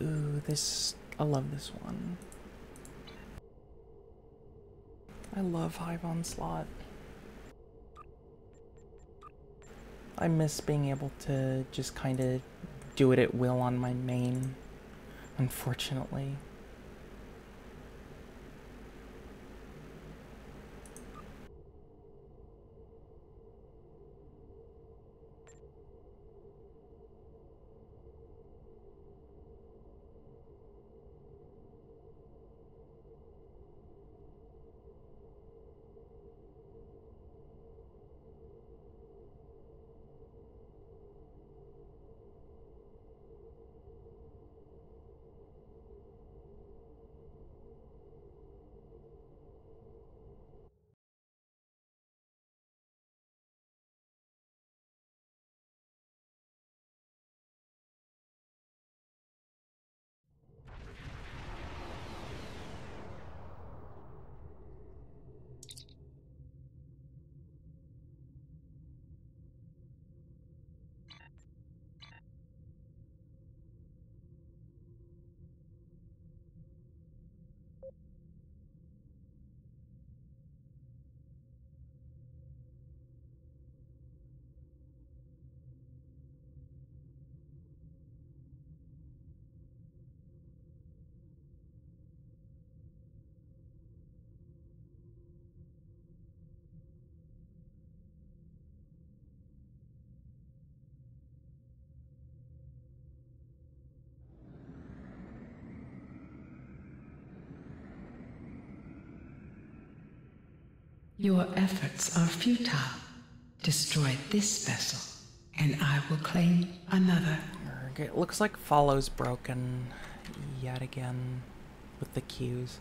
Ooh, I love this one. I love Hive Onslaught. I miss being able to just kind of do it at will on my main, unfortunately. Your efforts are futile. Destroy this vessel, and I will claim another. Okay, it looks like Follow's broken yet again with the queues.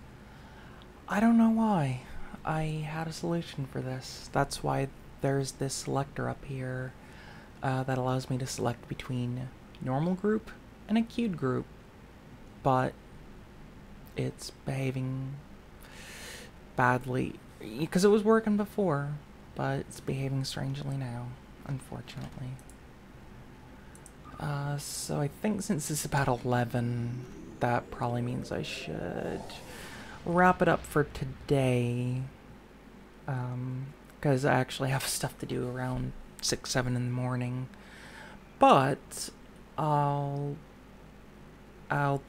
I don't know why. I had a solution for this. That's why there's this selector up here that allows me to select between normal group and a queued group. But it's behaving badly, because it was working before, but it's behaving strangely now, unfortunately. So I think since it's about 11, that probably means I should wrap it up for today, because I actually have stuff to do around 6, 7 in the morning. But I'll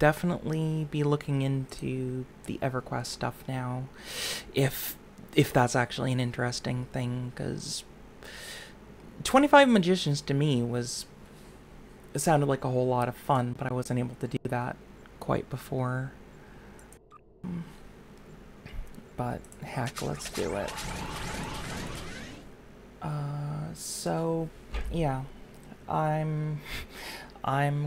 definitely be looking into the EverQuest stuff now, if that's actually an interesting thing, because 25 Magicians to me it sounded like a whole lot of fun, but I wasn't able to do that quite before. But heck, let's do it. So yeah, I'm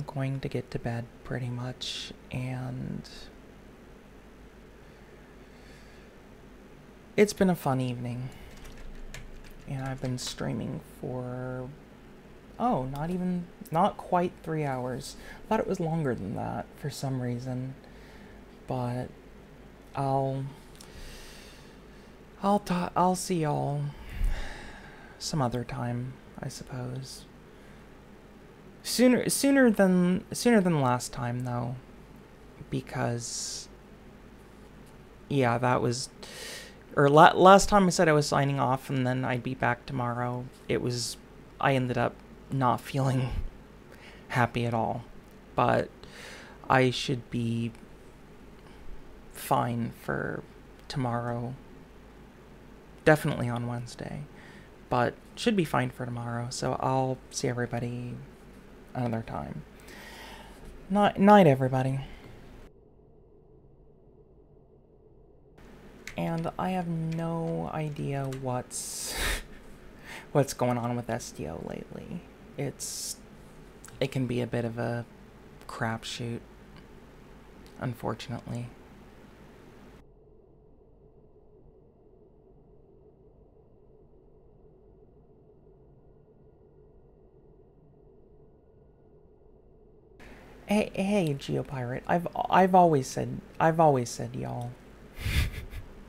going to get to bed pretty much, and it's been a fun evening, and I've been streaming for Oh, not quite 3 hours. I thought it was longer than that for some reason. But I'll see y'all some other time, I suppose. Sooner than last time though, because yeah, that was, or last time I said I was signing off and then I'd be back tomorrow. I ended up not feeling happy at all, but I should be fine for tomorrow. Definitely on Wednesday, but should be fine for tomorrow. So I'll see everybody another time. Night, everybody. And I have no idea what's going on with SDO lately. It can be a bit of a crapshoot, unfortunately. Hey, Geopirate. I've always said y'all.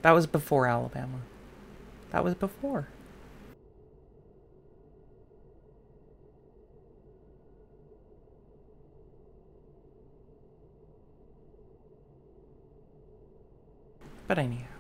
That was before Alabama. That was before. But anyhow.